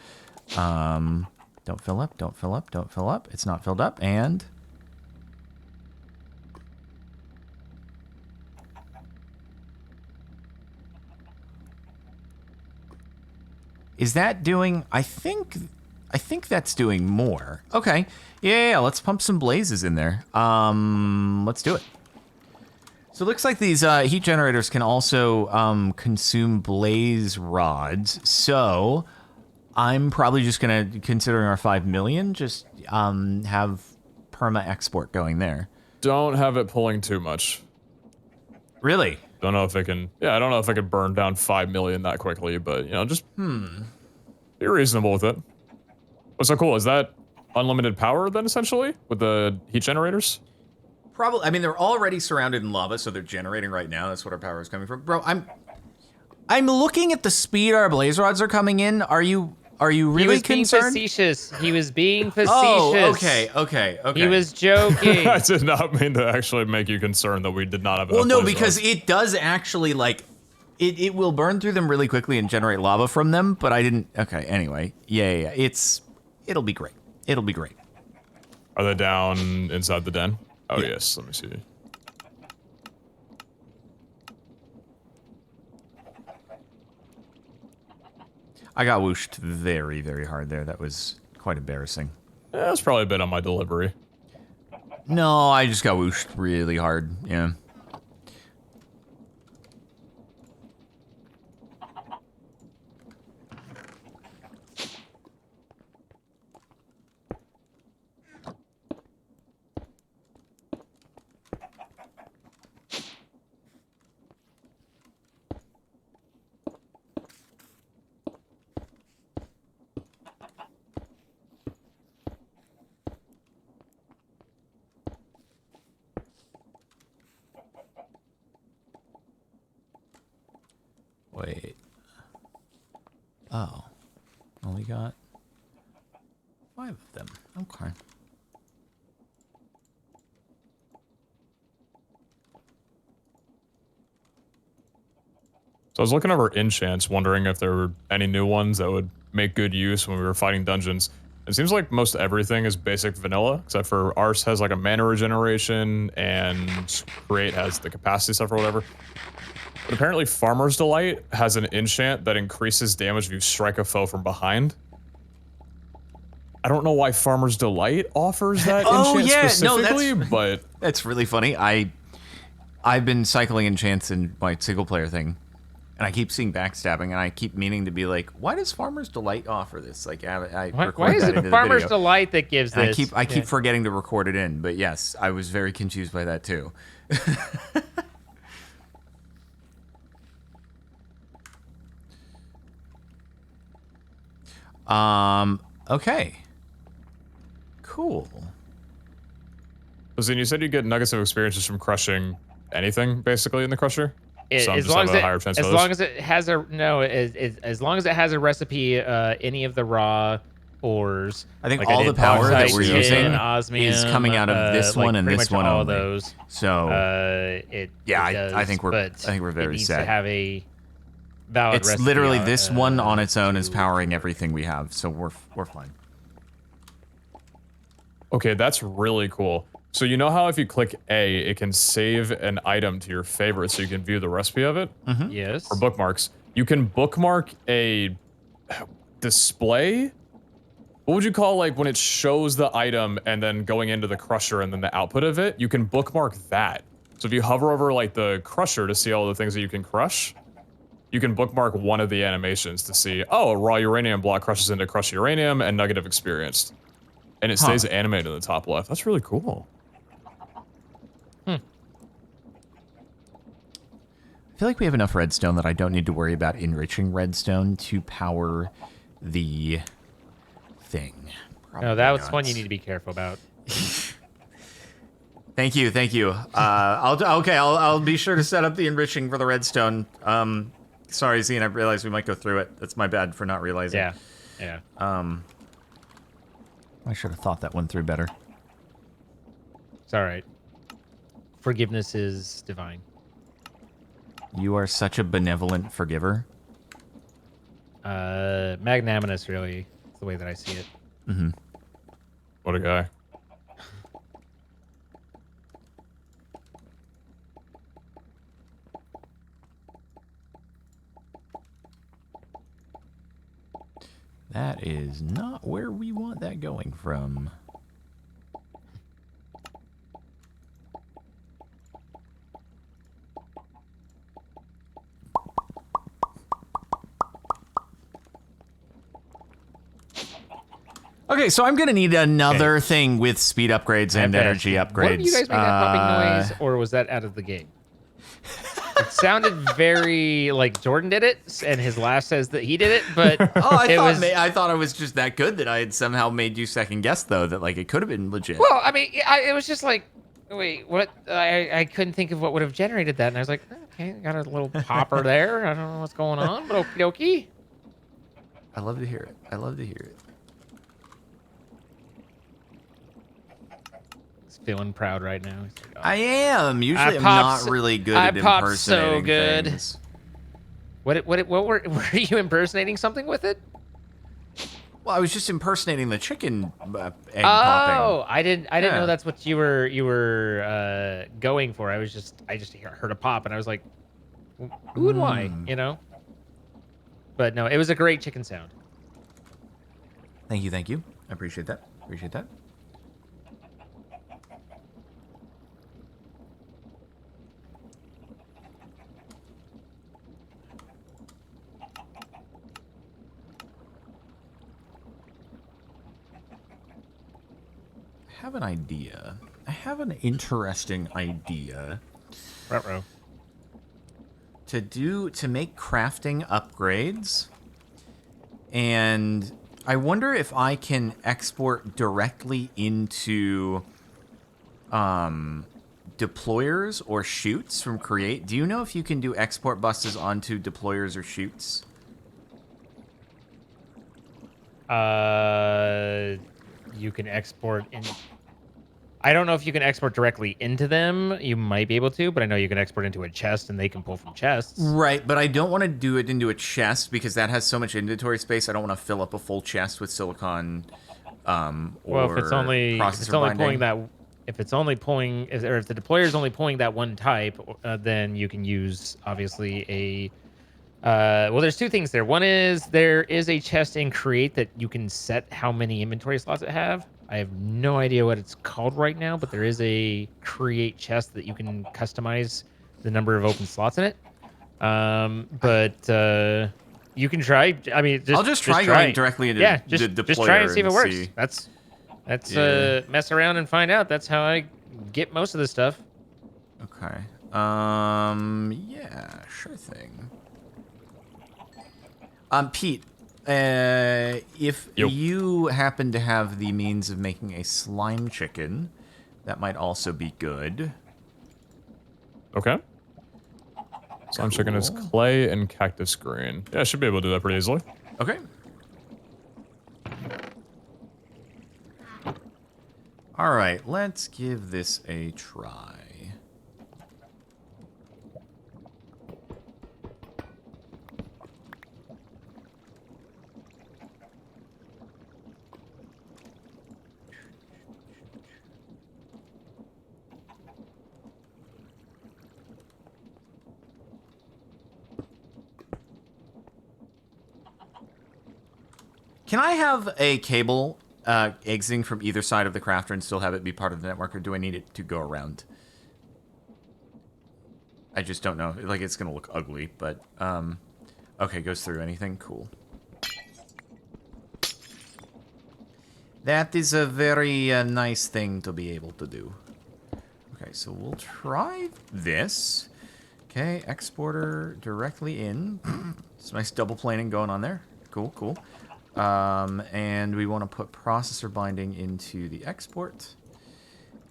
Don't fill up, don't fill up, don't fill up. It's not filled up, and... Is that doing... I think that's doing more. Okay. Yeah, let's pump some blazes in there. Let's do it. So it looks like these heat generators can also consume blaze rods. So... I'm probably just going to, considering our 5 million, just have perma export going there. Don't have it pulling too much. Really? Don't know if it can. Yeah, I don't know if I could burn down 5 million that quickly, but you know, just be reasonable with it. What's so cool? Is that unlimited power then, essentially, with the heat generators? Probably. I mean, they're already surrounded in lava, so they're generating right now. That's what our power is coming from. Bro, I'm looking at the speed our blaze rods are coming in. Are you really concerned? He was being facetious. He was being facetious. Oh, okay. He was joking. I did not mean to actually make you concerned that we did not have enough. Well, no, blaze because rods. it does actually, like, it will burn through them really quickly and generate lava from them, but I didn't... Okay, anyway. Yeah. It'll be great. It'll be great. Are they down inside the den? Oh, yeah. Yes. Let me see. I got whooshed very, very hard there. That was quite embarrassing. Yeah, that's probably a bit on my delivery. No, I just got whooshed really hard. Yeah. Wait. Oh. Only got 5 of them. Okay. So I was looking over enchants, wondering if there were any new ones that would make good use when we were fighting dungeons. It seems like most everything is basic vanilla, except for Arse has like a mana regeneration, and Create has the capacity stuff or whatever. But apparently Farmer's Delight has an enchant that increases damage if you strike a foe from behind. I don't know why Farmer's Delight offers that enchant specifically, but... That's really funny. I've been cycling enchants in my single player thing, and I keep seeing backstabbing, and I keep meaning to be like, why does Farmer's Delight offer this? Like, why is it Farmer's Delight that gives this? I keep forgetting to record it in, but yes, I was very confused by that too. Okay. Cool. Listen, you said you get nuggets of experiences from crushing anything, basically, in the crusher? As long as it has a recipe, any of the raw ores. I think all the power that we're using is coming out of this one and this one only. Those. So I think we're very it needs set. To have a valid it's recipe literally this one on its own is powering everything we have, so we're fine. Okay, that's really cool. So you know how if you click A, it can save an item to your favorite so you can view the recipe of it? Mm-hmm. Yes. Or bookmarks. You can bookmark a display? What would you call like when it shows the item and then going into the crusher and then the output of it? You can bookmark that. So if you hover over like the crusher to see all the things that you can crush, you can bookmark one of the animations to see, oh, a raw uranium block crushes into crushed uranium and nugget of experienced. And it stays animated in the top left. That's really cool. I feel like we have enough redstone that I don't need to worry about enriching redstone to power the thing. No, that's one you need to be careful about. Thank you. I'll be sure to set up the enriching for the redstone. Sorry, Zine, I realized we might go through it. That's my bad for not realizing. Yeah. I should have thought that one through better. It's all right. Forgiveness is divine. You are such a benevolent forgiver. Magnanimous, really. It's the way that I see it. Mm-hmm. What a guy. That is not where we want that going from. Okay, so I'm gonna need another thing with speed upgrades and energy upgrades. What, did you guys make that popping noise, or was that out of the game? It sounded very like Jordan did it, and his laugh says that he did it, but I thought I was just that good that I had somehow made you second guess, though, that like it could have been legit. Well, I mean, it was just like, wait, what? I couldn't think of what would have generated that, and I was like, okay, got a little popper there. I don't know what's going on, but okie dokie. I love to hear it. I love to hear it. Feeling proud right now. Like, oh. I am. Usually I'm not really good at impersonating so good. Things. What were you impersonating something with it? Well, I was just impersonating the chicken egg popping. Oh, I didn't know that's what you were going for. I just heard a pop and I was like, who and why, you know? But no, it was a great chicken sound. Thank you. I appreciate that. I have an interesting idea. Ruh-roh. To make crafting upgrades, and I wonder if I can export directly into deployers or chutes from Create. Do you know if you can do export buses onto deployers or chutes? You can export in. I don't know if you can export directly into them. You might be able to, but I know you can export into a chest and they can pull from chests. Right, but I don't want to do it into a chest because that has so much inventory space. I don't want to fill up a full chest with silicon or Well, if it's only processor pulling binding. if it's only pulling, or if the deployer is only pulling that one type, then you can use obviously a. Well, there's two things there. One is there is a chest in Create that you can set how many inventory slots it have. I have no idea what it's called right now, but there is a Create chest that you can customize the number of open slots in it. But you can try. I mean, I'll just try going directly into the deployer just try and see if it works. see. That's Yeah. mess around and find out. That's how I get most of this stuff. Okay. Yeah, sure thing. Pete, if Yo. you happen to have the means of making a slime chicken, that might also be good. Okay. Slime chicken is Cool. clay and cactus green. Yeah, I should be able to do that pretty easily. Okay. All right, let's give this a try. Can I have a cable exiting from either side of the crafter and still have it be part of the network, or do I need it to go around? I just don't know. Like, it's going to look ugly, but... okay, goes through anything? Cool. That is a very nice thing to be able to do. Okay, so we'll try this. Okay, exporter directly in. Some nice double planing going on there. Cool, cool. And we want to put processor binding into the export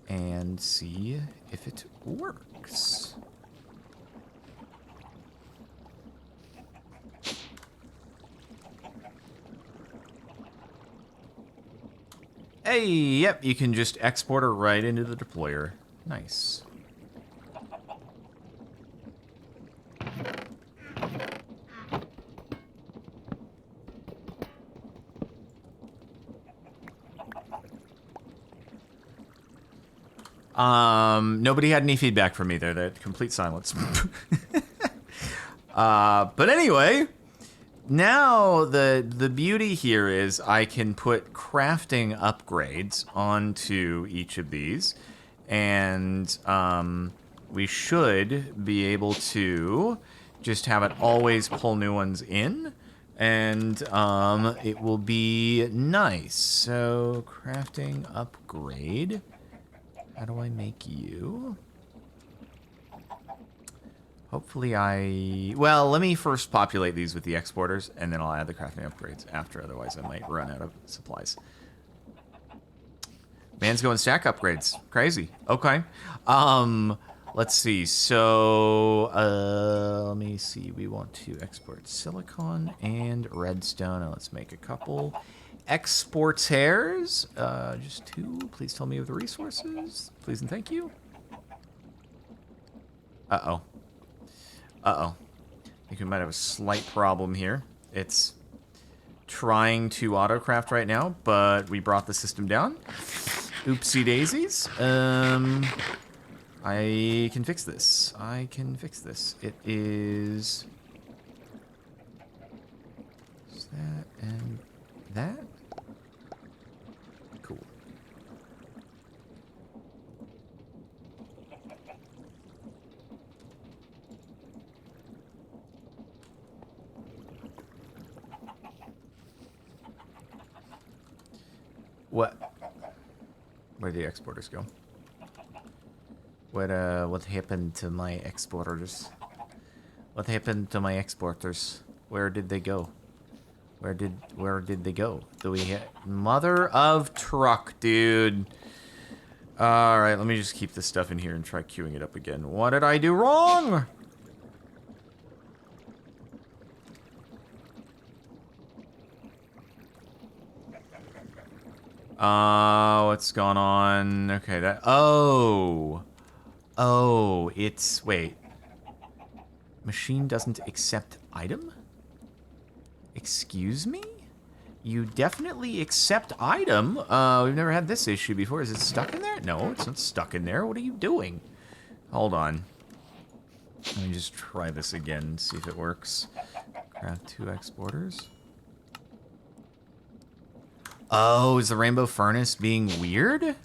and see if it works. Hey, yep, you can just export her right into the deployer. Nice. Nobody had any feedback from me there. That complete silence. But anyway, now the beauty here is I can put crafting upgrades onto each of these, and we should be able to just have it always pull new ones in, and it will be nice. So crafting upgrade. How do I make you? Hopefully well, let me first populate these with the exporters, and then I'll add the crafting upgrades after, otherwise I might run out of supplies. Man's going stack upgrades. Crazy. Okay. Let's see. So, let me see. We want to export silicon and redstone. Now let's make a couple. Exporters. Just two. Please tell me of the resources. Please and thank you. Uh-oh. Uh-oh. I think we might have a slight problem here. It's trying to autocraft right now, but we brought the system down. Oopsie daisies. I can fix this. I can fix this. It is that and that? Cool. What? Where'd the exporters go? What happened to my exporters? What happened to my exporters? Where did they go? Where did they go? Do we hit mother of truck, dude? All right, let me just keep this stuff in here and try queuing it up again. What did I do wrong? What's going on? Okay, that. It's wait. Machine doesn't accept item? Excuse me? You definitely accept item. We've never had this issue before. Is it stuck in there? No, it's not stuck in there. What are you doing? Hold on. Let me just try this again, see if it works. Craft 2 exporters. Oh, is the rainbow furnace being weird?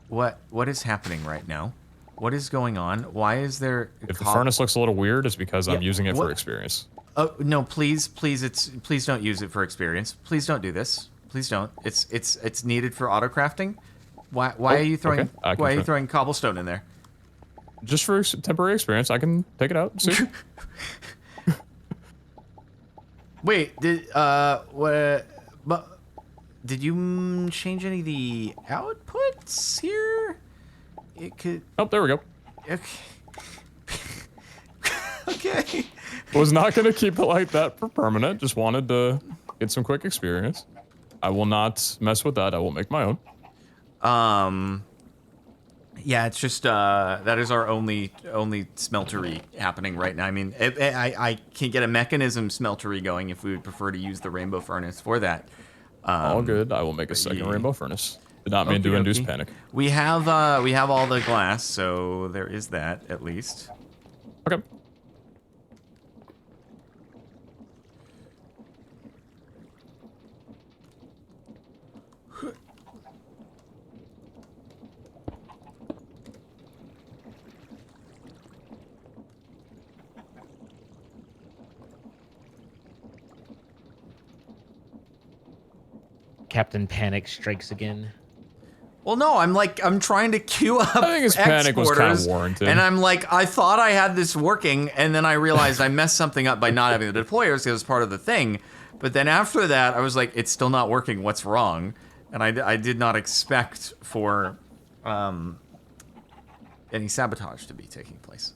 What is happening right now? What is going on? Why is there... If the furnace looks a little weird, it's because I'm using it for experience. Oh, no, please don't use it for experience. Please don't do this. Please don't. It's needed for auto crafting. Why are you throwing cobblestone in there? Just for temporary experience, I can take it out. See? Wait, did you change any of the outputs here? It could. Oh, there we go. Okay. Okay. Was not gonna keep it like that for permanent. Just wanted to get some quick experience. I will not mess with that. I will make my own. Yeah, it's just that is our only smeltery happening right now. I mean, I can get a mechanism smeltery going if we would prefer to use the rainbow furnace for that. All good. I will make a second rainbow furnace. Did not mean to induce panic. We have all the glass, so there is that at least. Okay. Captain Panic strikes again. Well, no, I'm trying to queue up. I think his panic was kind of warranted. And I'm like, I thought I had this working, and then I realized I messed something up by not having the deployers because it was part of the thing. But then after that, I was like, it's still not working. What's wrong? And I did not expect for any sabotage to be taking place.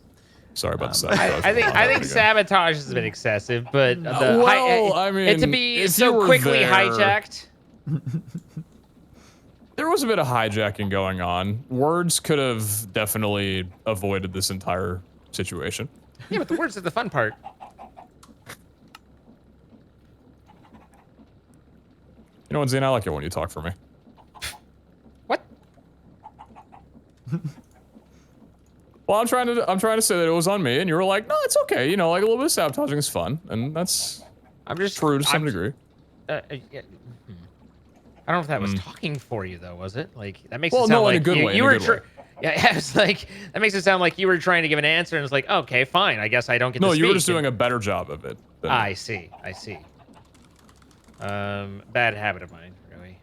Sorry about the sabotage. I think sabotage has been excessive, but I mean, to be so quickly hijacked. There was a bit of hijacking going on. Words could have definitely avoided this entire situation. Yeah, but the words are the fun part. You know what, Zane? I like it when you talk for me. What? Well, I'm trying to say that it was on me, and you were like, no, it's okay. You know, like a little bit of sabotaging is fun, and that's true to some degree. Yeah. I don't know if that was talking for you though, was it? Like that makes it sound like in a good way. You were yeah, it's like that makes it sound like you were trying to give an answer, and it's like, okay, fine, I guess I don't get to speak. No, you were just doing a better job of it. I see. Bad habit of mine, really.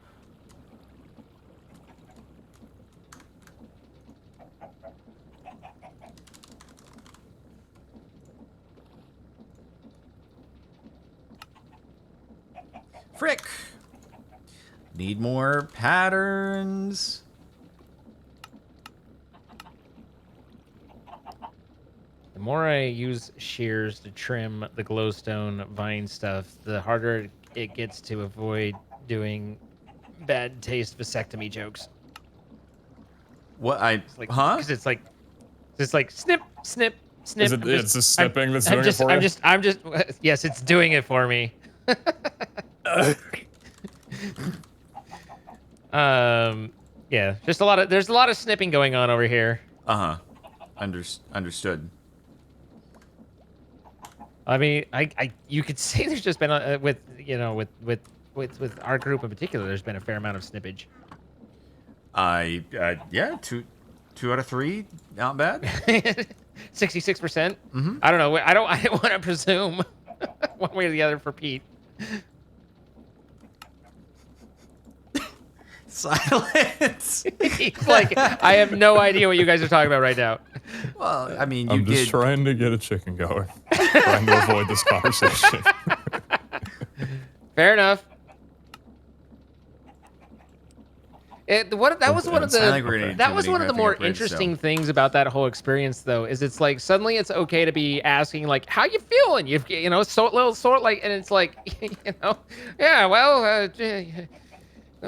Frick. Need more patterns. The more I use shears to trim the glowstone vine stuff, the harder it gets to avoid doing bad taste vasectomy jokes. What Because it's like snip, snip, snip. It's the snipping that's doing it for you? I'm just. Yes, it's doing it for me. Yeah, there's a lot of snipping going on over here. Understood. I mean, you could say there's just been with our group in particular, there's been a fair amount of snippage. Yeah, two out of three, not bad. 66%. I don't know. I don't want to presume one way or the other for Pete. Silence. Like, I have no idea what you guys are talking about right now. Well, I mean, I'm just trying to get a chicken going. Trying to avoid this conversation. Fair enough. That was one of the more interesting things about that whole experience, though, is it's like suddenly it's okay to be asking like, "How you feeling?" You know, so little sort like, and it's like, you know, yeah, well,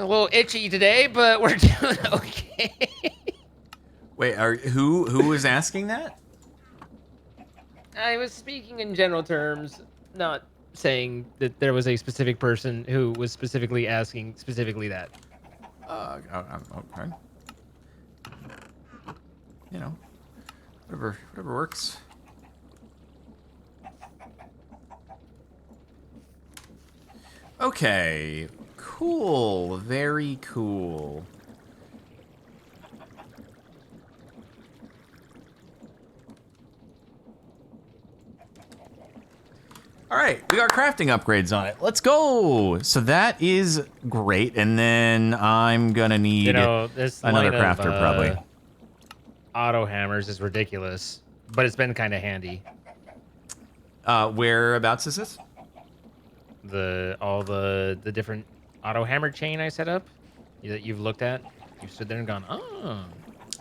A little itchy today, but we're doing okay. Wait, who was asking that? I was speaking in general terms, not saying that there was a specific person who was specifically asking specifically that. Okay. You know, whatever works. Okay, cool, very cool. All right, we got crafting upgrades on it. Let's go. So that is great, and then I'm gonna need This another line crafter of, probably. Auto hammers is ridiculous, but it's been kind of handy. Whereabouts is this? All the different auto hammer chain I set up that you've looked at. You've stood there and gone, oh.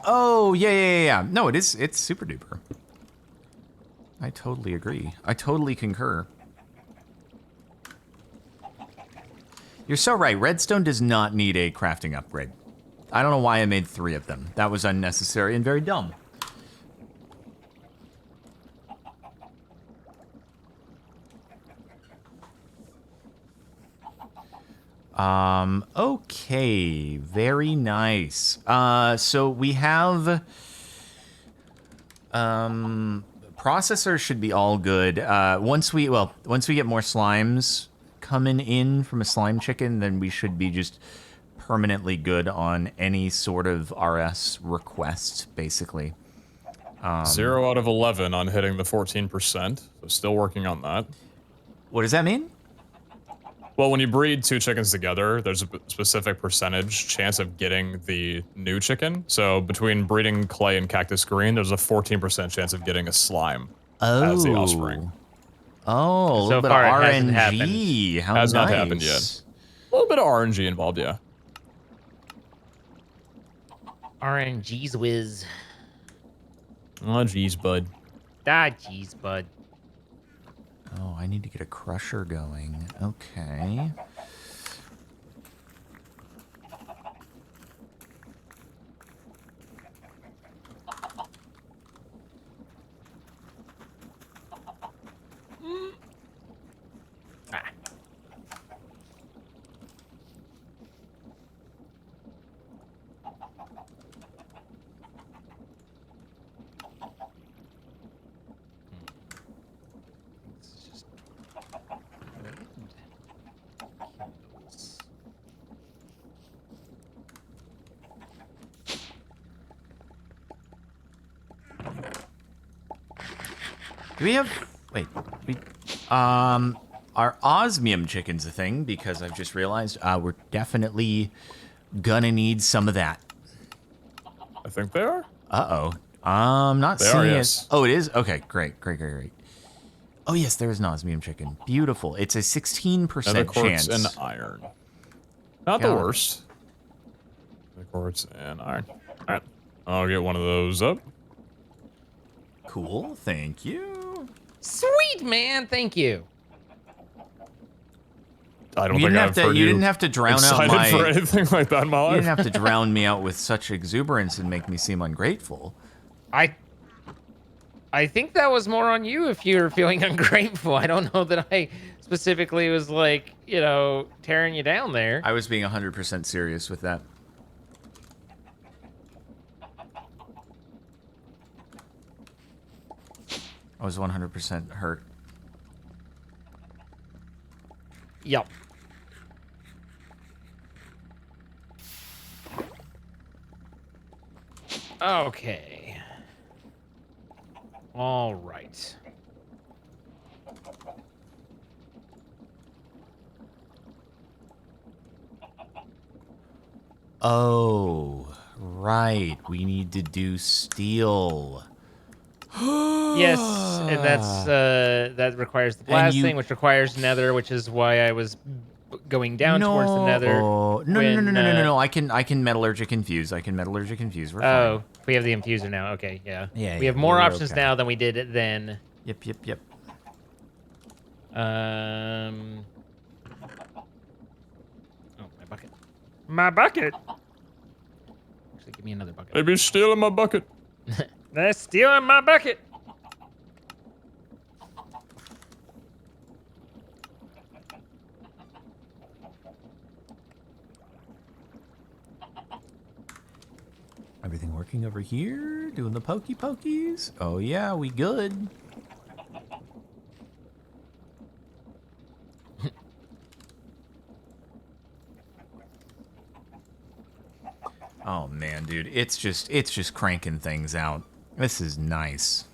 Oh yeah. No, it's super duper. I totally agree. I totally concur. You're so right. Redstone does not need a crafting upgrade. I don't know why I made 3 of them. That was unnecessary and very dumb. Okay, very nice. So we have, processors should be all good. Once we get more slimes coming in from a slime chicken, then we should be just permanently good on any sort of RS request, basically. 0 out of 11 on hitting the 14%. So still working on that. What does that mean? Well, when you breed 2 chickens together, there's a specific percentage chance of getting the new chicken. So between breeding clay and cactus green, there's a 14% chance of getting a slime as the offspring. Oh, a little So bit far, of it hasn't RNG. How Has nice. not happened yet. A little bit of RNG involved, yeah. RNG's whiz. Oh, geez, bud. Ah, jeez, bud. Oh, I need to get a crusher going. Okay. Ah. Do we have... Wait. Are osmium chickens a thing? Because I've just realized we're definitely gonna need some of that. I think they are. Uh-oh. Not They seeing are, it. yes. Oh, it is? Okay, great. Oh, yes, there is an osmium chicken. Beautiful. It's a 16% Nether quartz chance. and iron. Not the worst. The quartz and iron. All right, I'll get one of those up. Cool, thank you. Sweet, man. Thank you. I don't think I've heard you didn't have to drown out excited my... for anything like that in my life. You didn't have to drown me out with such exuberance and make me seem ungrateful. I think that was more on you if you're feeling ungrateful. I don't know that I specifically was like, tearing you down there. I was being 100% serious with that. I was 100% hurt. Yep. Okay. All right. Oh, right. We need to do steel. Yes, and that requires the blasting, which requires nether, which is why I was going down towards the nether. No. I can metallurgic infuse. We're fine. Oh, we have the infuser now. Okay, yeah. We have more options now than we did then. Yep. Oh, my bucket. My bucket. Actually, give me another bucket. They be stealing my bucket. They're stealing my bucket. Everything working over here? Doing the pokey pokies? Oh yeah, we good. Oh man, dude, it's just cranking things out. This is nice.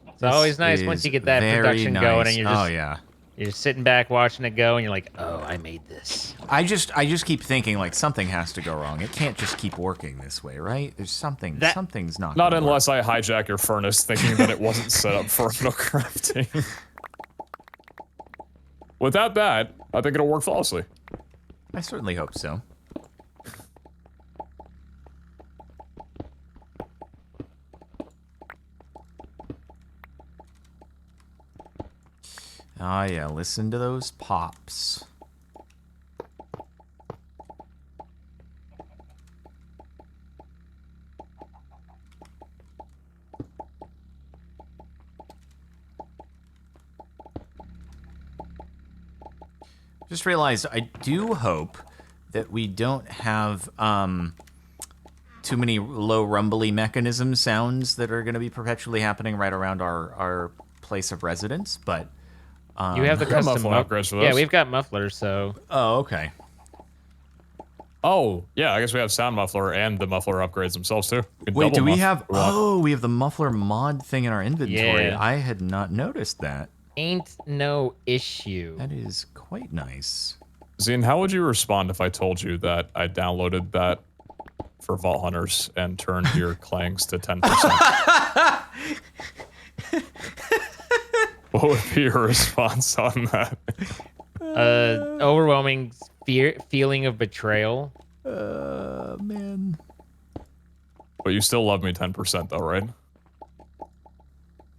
It's always nice once you get that production going, and you're just sitting back watching it go, and you're like, oh, I made this. I just keep thinking like something has to go wrong. It can't just keep working this way, right? There's something's not. Not gonna unless work. I hijack your furnace, thinking that it wasn't set up for no crafting. Without that, I think it'll work flawlessly. I certainly hope so. Ah, yeah, listen to those pops. Just realized I do hope that we don't have too many low rumbly mechanism sounds that are going to be perpetually happening right around our place of residence, but you have the custom muffler upgrades for those. Yeah, we've got mufflers, so. Oh, okay. Oh, yeah, I guess we have sound muffler and the muffler upgrades themselves too. Wait, do we have? Oh, we have the muffler mod thing in our inventory. Yeah. I had not noticed that. Ain't no issue. That is quite nice. Zine, how would you respond if I told you that I downloaded that for Vault Hunters and turned your clangs to 10%? What would be your response on that? Overwhelming feeling of betrayal. Man. But you still love me 10% though, right?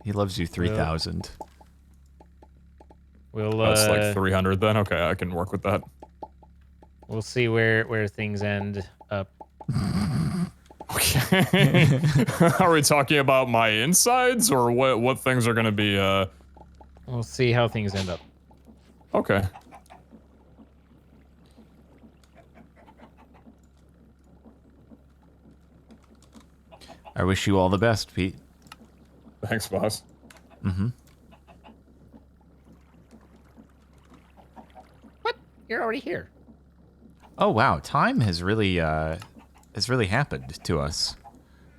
He loves you 3,000. We'll That's like 300 then? Okay, I can work with that. We'll see where things end up. Okay. Are we talking about my insides or what things are gonna be We'll see how things end up. Okay. I wish you all the best, Pete. Thanks, boss. Mm-hmm. What? You're already here. Oh wow, time has really happened to us.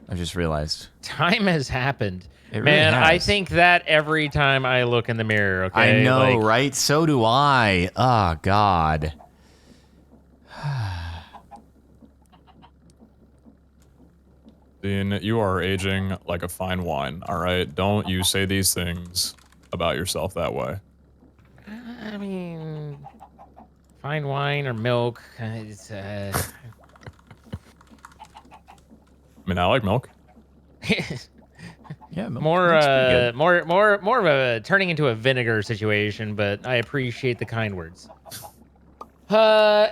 I just realized. Time has happened. It Man, really I has. think that every time I look in the mirror, okay? I know, Like, right? So do I. Oh God. Dean, you are aging like a fine wine, alright? Don't you say these things about yourself that way. I mean, fine wine or milk. It's, I mean, I like milk. Yeah, more milk's pretty good. more of a turning into a vinegar situation, but I appreciate the kind words. All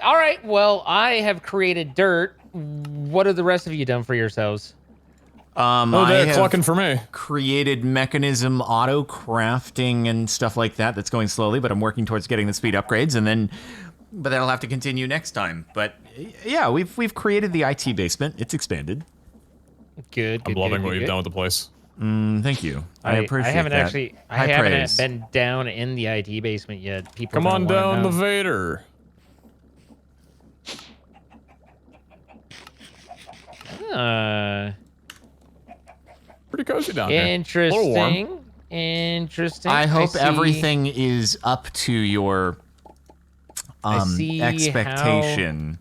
right, well, I have created dirt. What have the rest of you done for yourselves? Oh, I they're have clucking for me. created mechanism auto crafting and stuff like that. That's going slowly, but I'm working towards getting the speed upgrades, but that'll have to continue next time. But yeah, we've created the IT basement. It's expanded. Good. I'm loving what you've done with the place. Thank you. I appreciate I haven't that. actually. I High haven't praise. been down in the IT basement yet. People Come on don't wanna down know. the Vader. Pretty cozy down here. A little warm. Interesting. I hope see- everything is up to your I see expectation.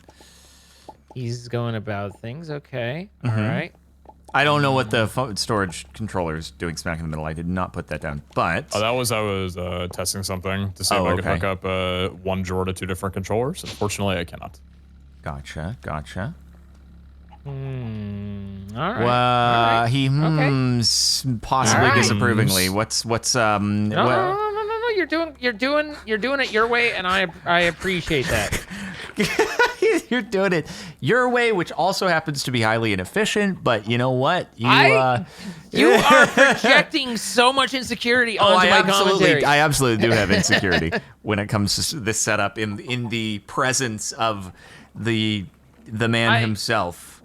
He's going about things. Okay. Mm-hmm. All right. I don't know what the storage controller is doing smack in the middle. I did not put that down, but Oh, I was testing something to see if I could hook up one drawer to 2 different controllers. Unfortunately, I cannot. Gotcha. All right. Well, all right. he possibly All right. disapprovingly. What's No. You're doing it your way, and I appreciate that. You're doing it your way, which also happens to be highly inefficient. But you know what? You are projecting so much insecurity onto my commentary. I absolutely do have insecurity when it comes to this setup in the presence of the man himself.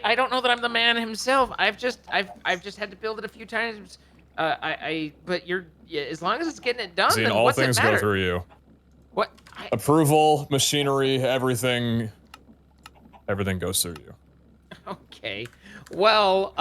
I don't know that I'm the man himself. I've just had to build it a few times. But as long as it's getting it done, then all what's things it matter? go through you. What? Approval, machinery, everything goes through you. Okay. Well,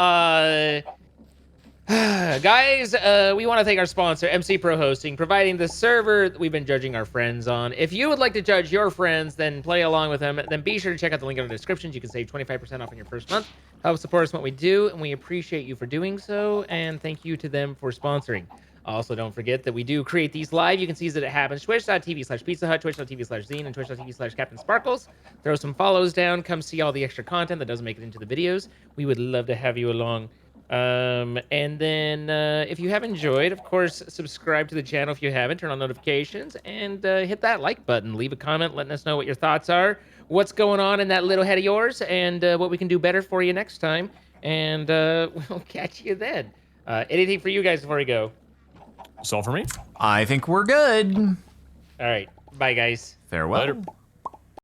guys, we want to thank our sponsor, MC Pro Hosting, providing the server that we've been judging our friends on. If you would like to judge your friends, then play along with them, then be sure to check out the link in the description. You can save 25% off on your first month. Help support us in what we do, and we appreciate you for doing so, and thank you to them for sponsoring. Also, don't forget that we do create these live. You can see that it happens. Twitch.tv/Pizza Hut, Twitch.tv/Zine, and Twitch.tv/Captain Sparkles. Throw some follows down. Come see all the extra content that doesn't make it into the videos. We would love to have you along. And then if you have enjoyed, of course, subscribe to the channel if you haven't, turn on notifications, and hit that like button. Leave a comment letting us know what your thoughts are, what's going on in that little head of yours, and what we can do better for you next time. And we'll catch you then. Anything for you guys before we go? That's all for me. I think we're good. All right. Bye, guys. Farewell. Later.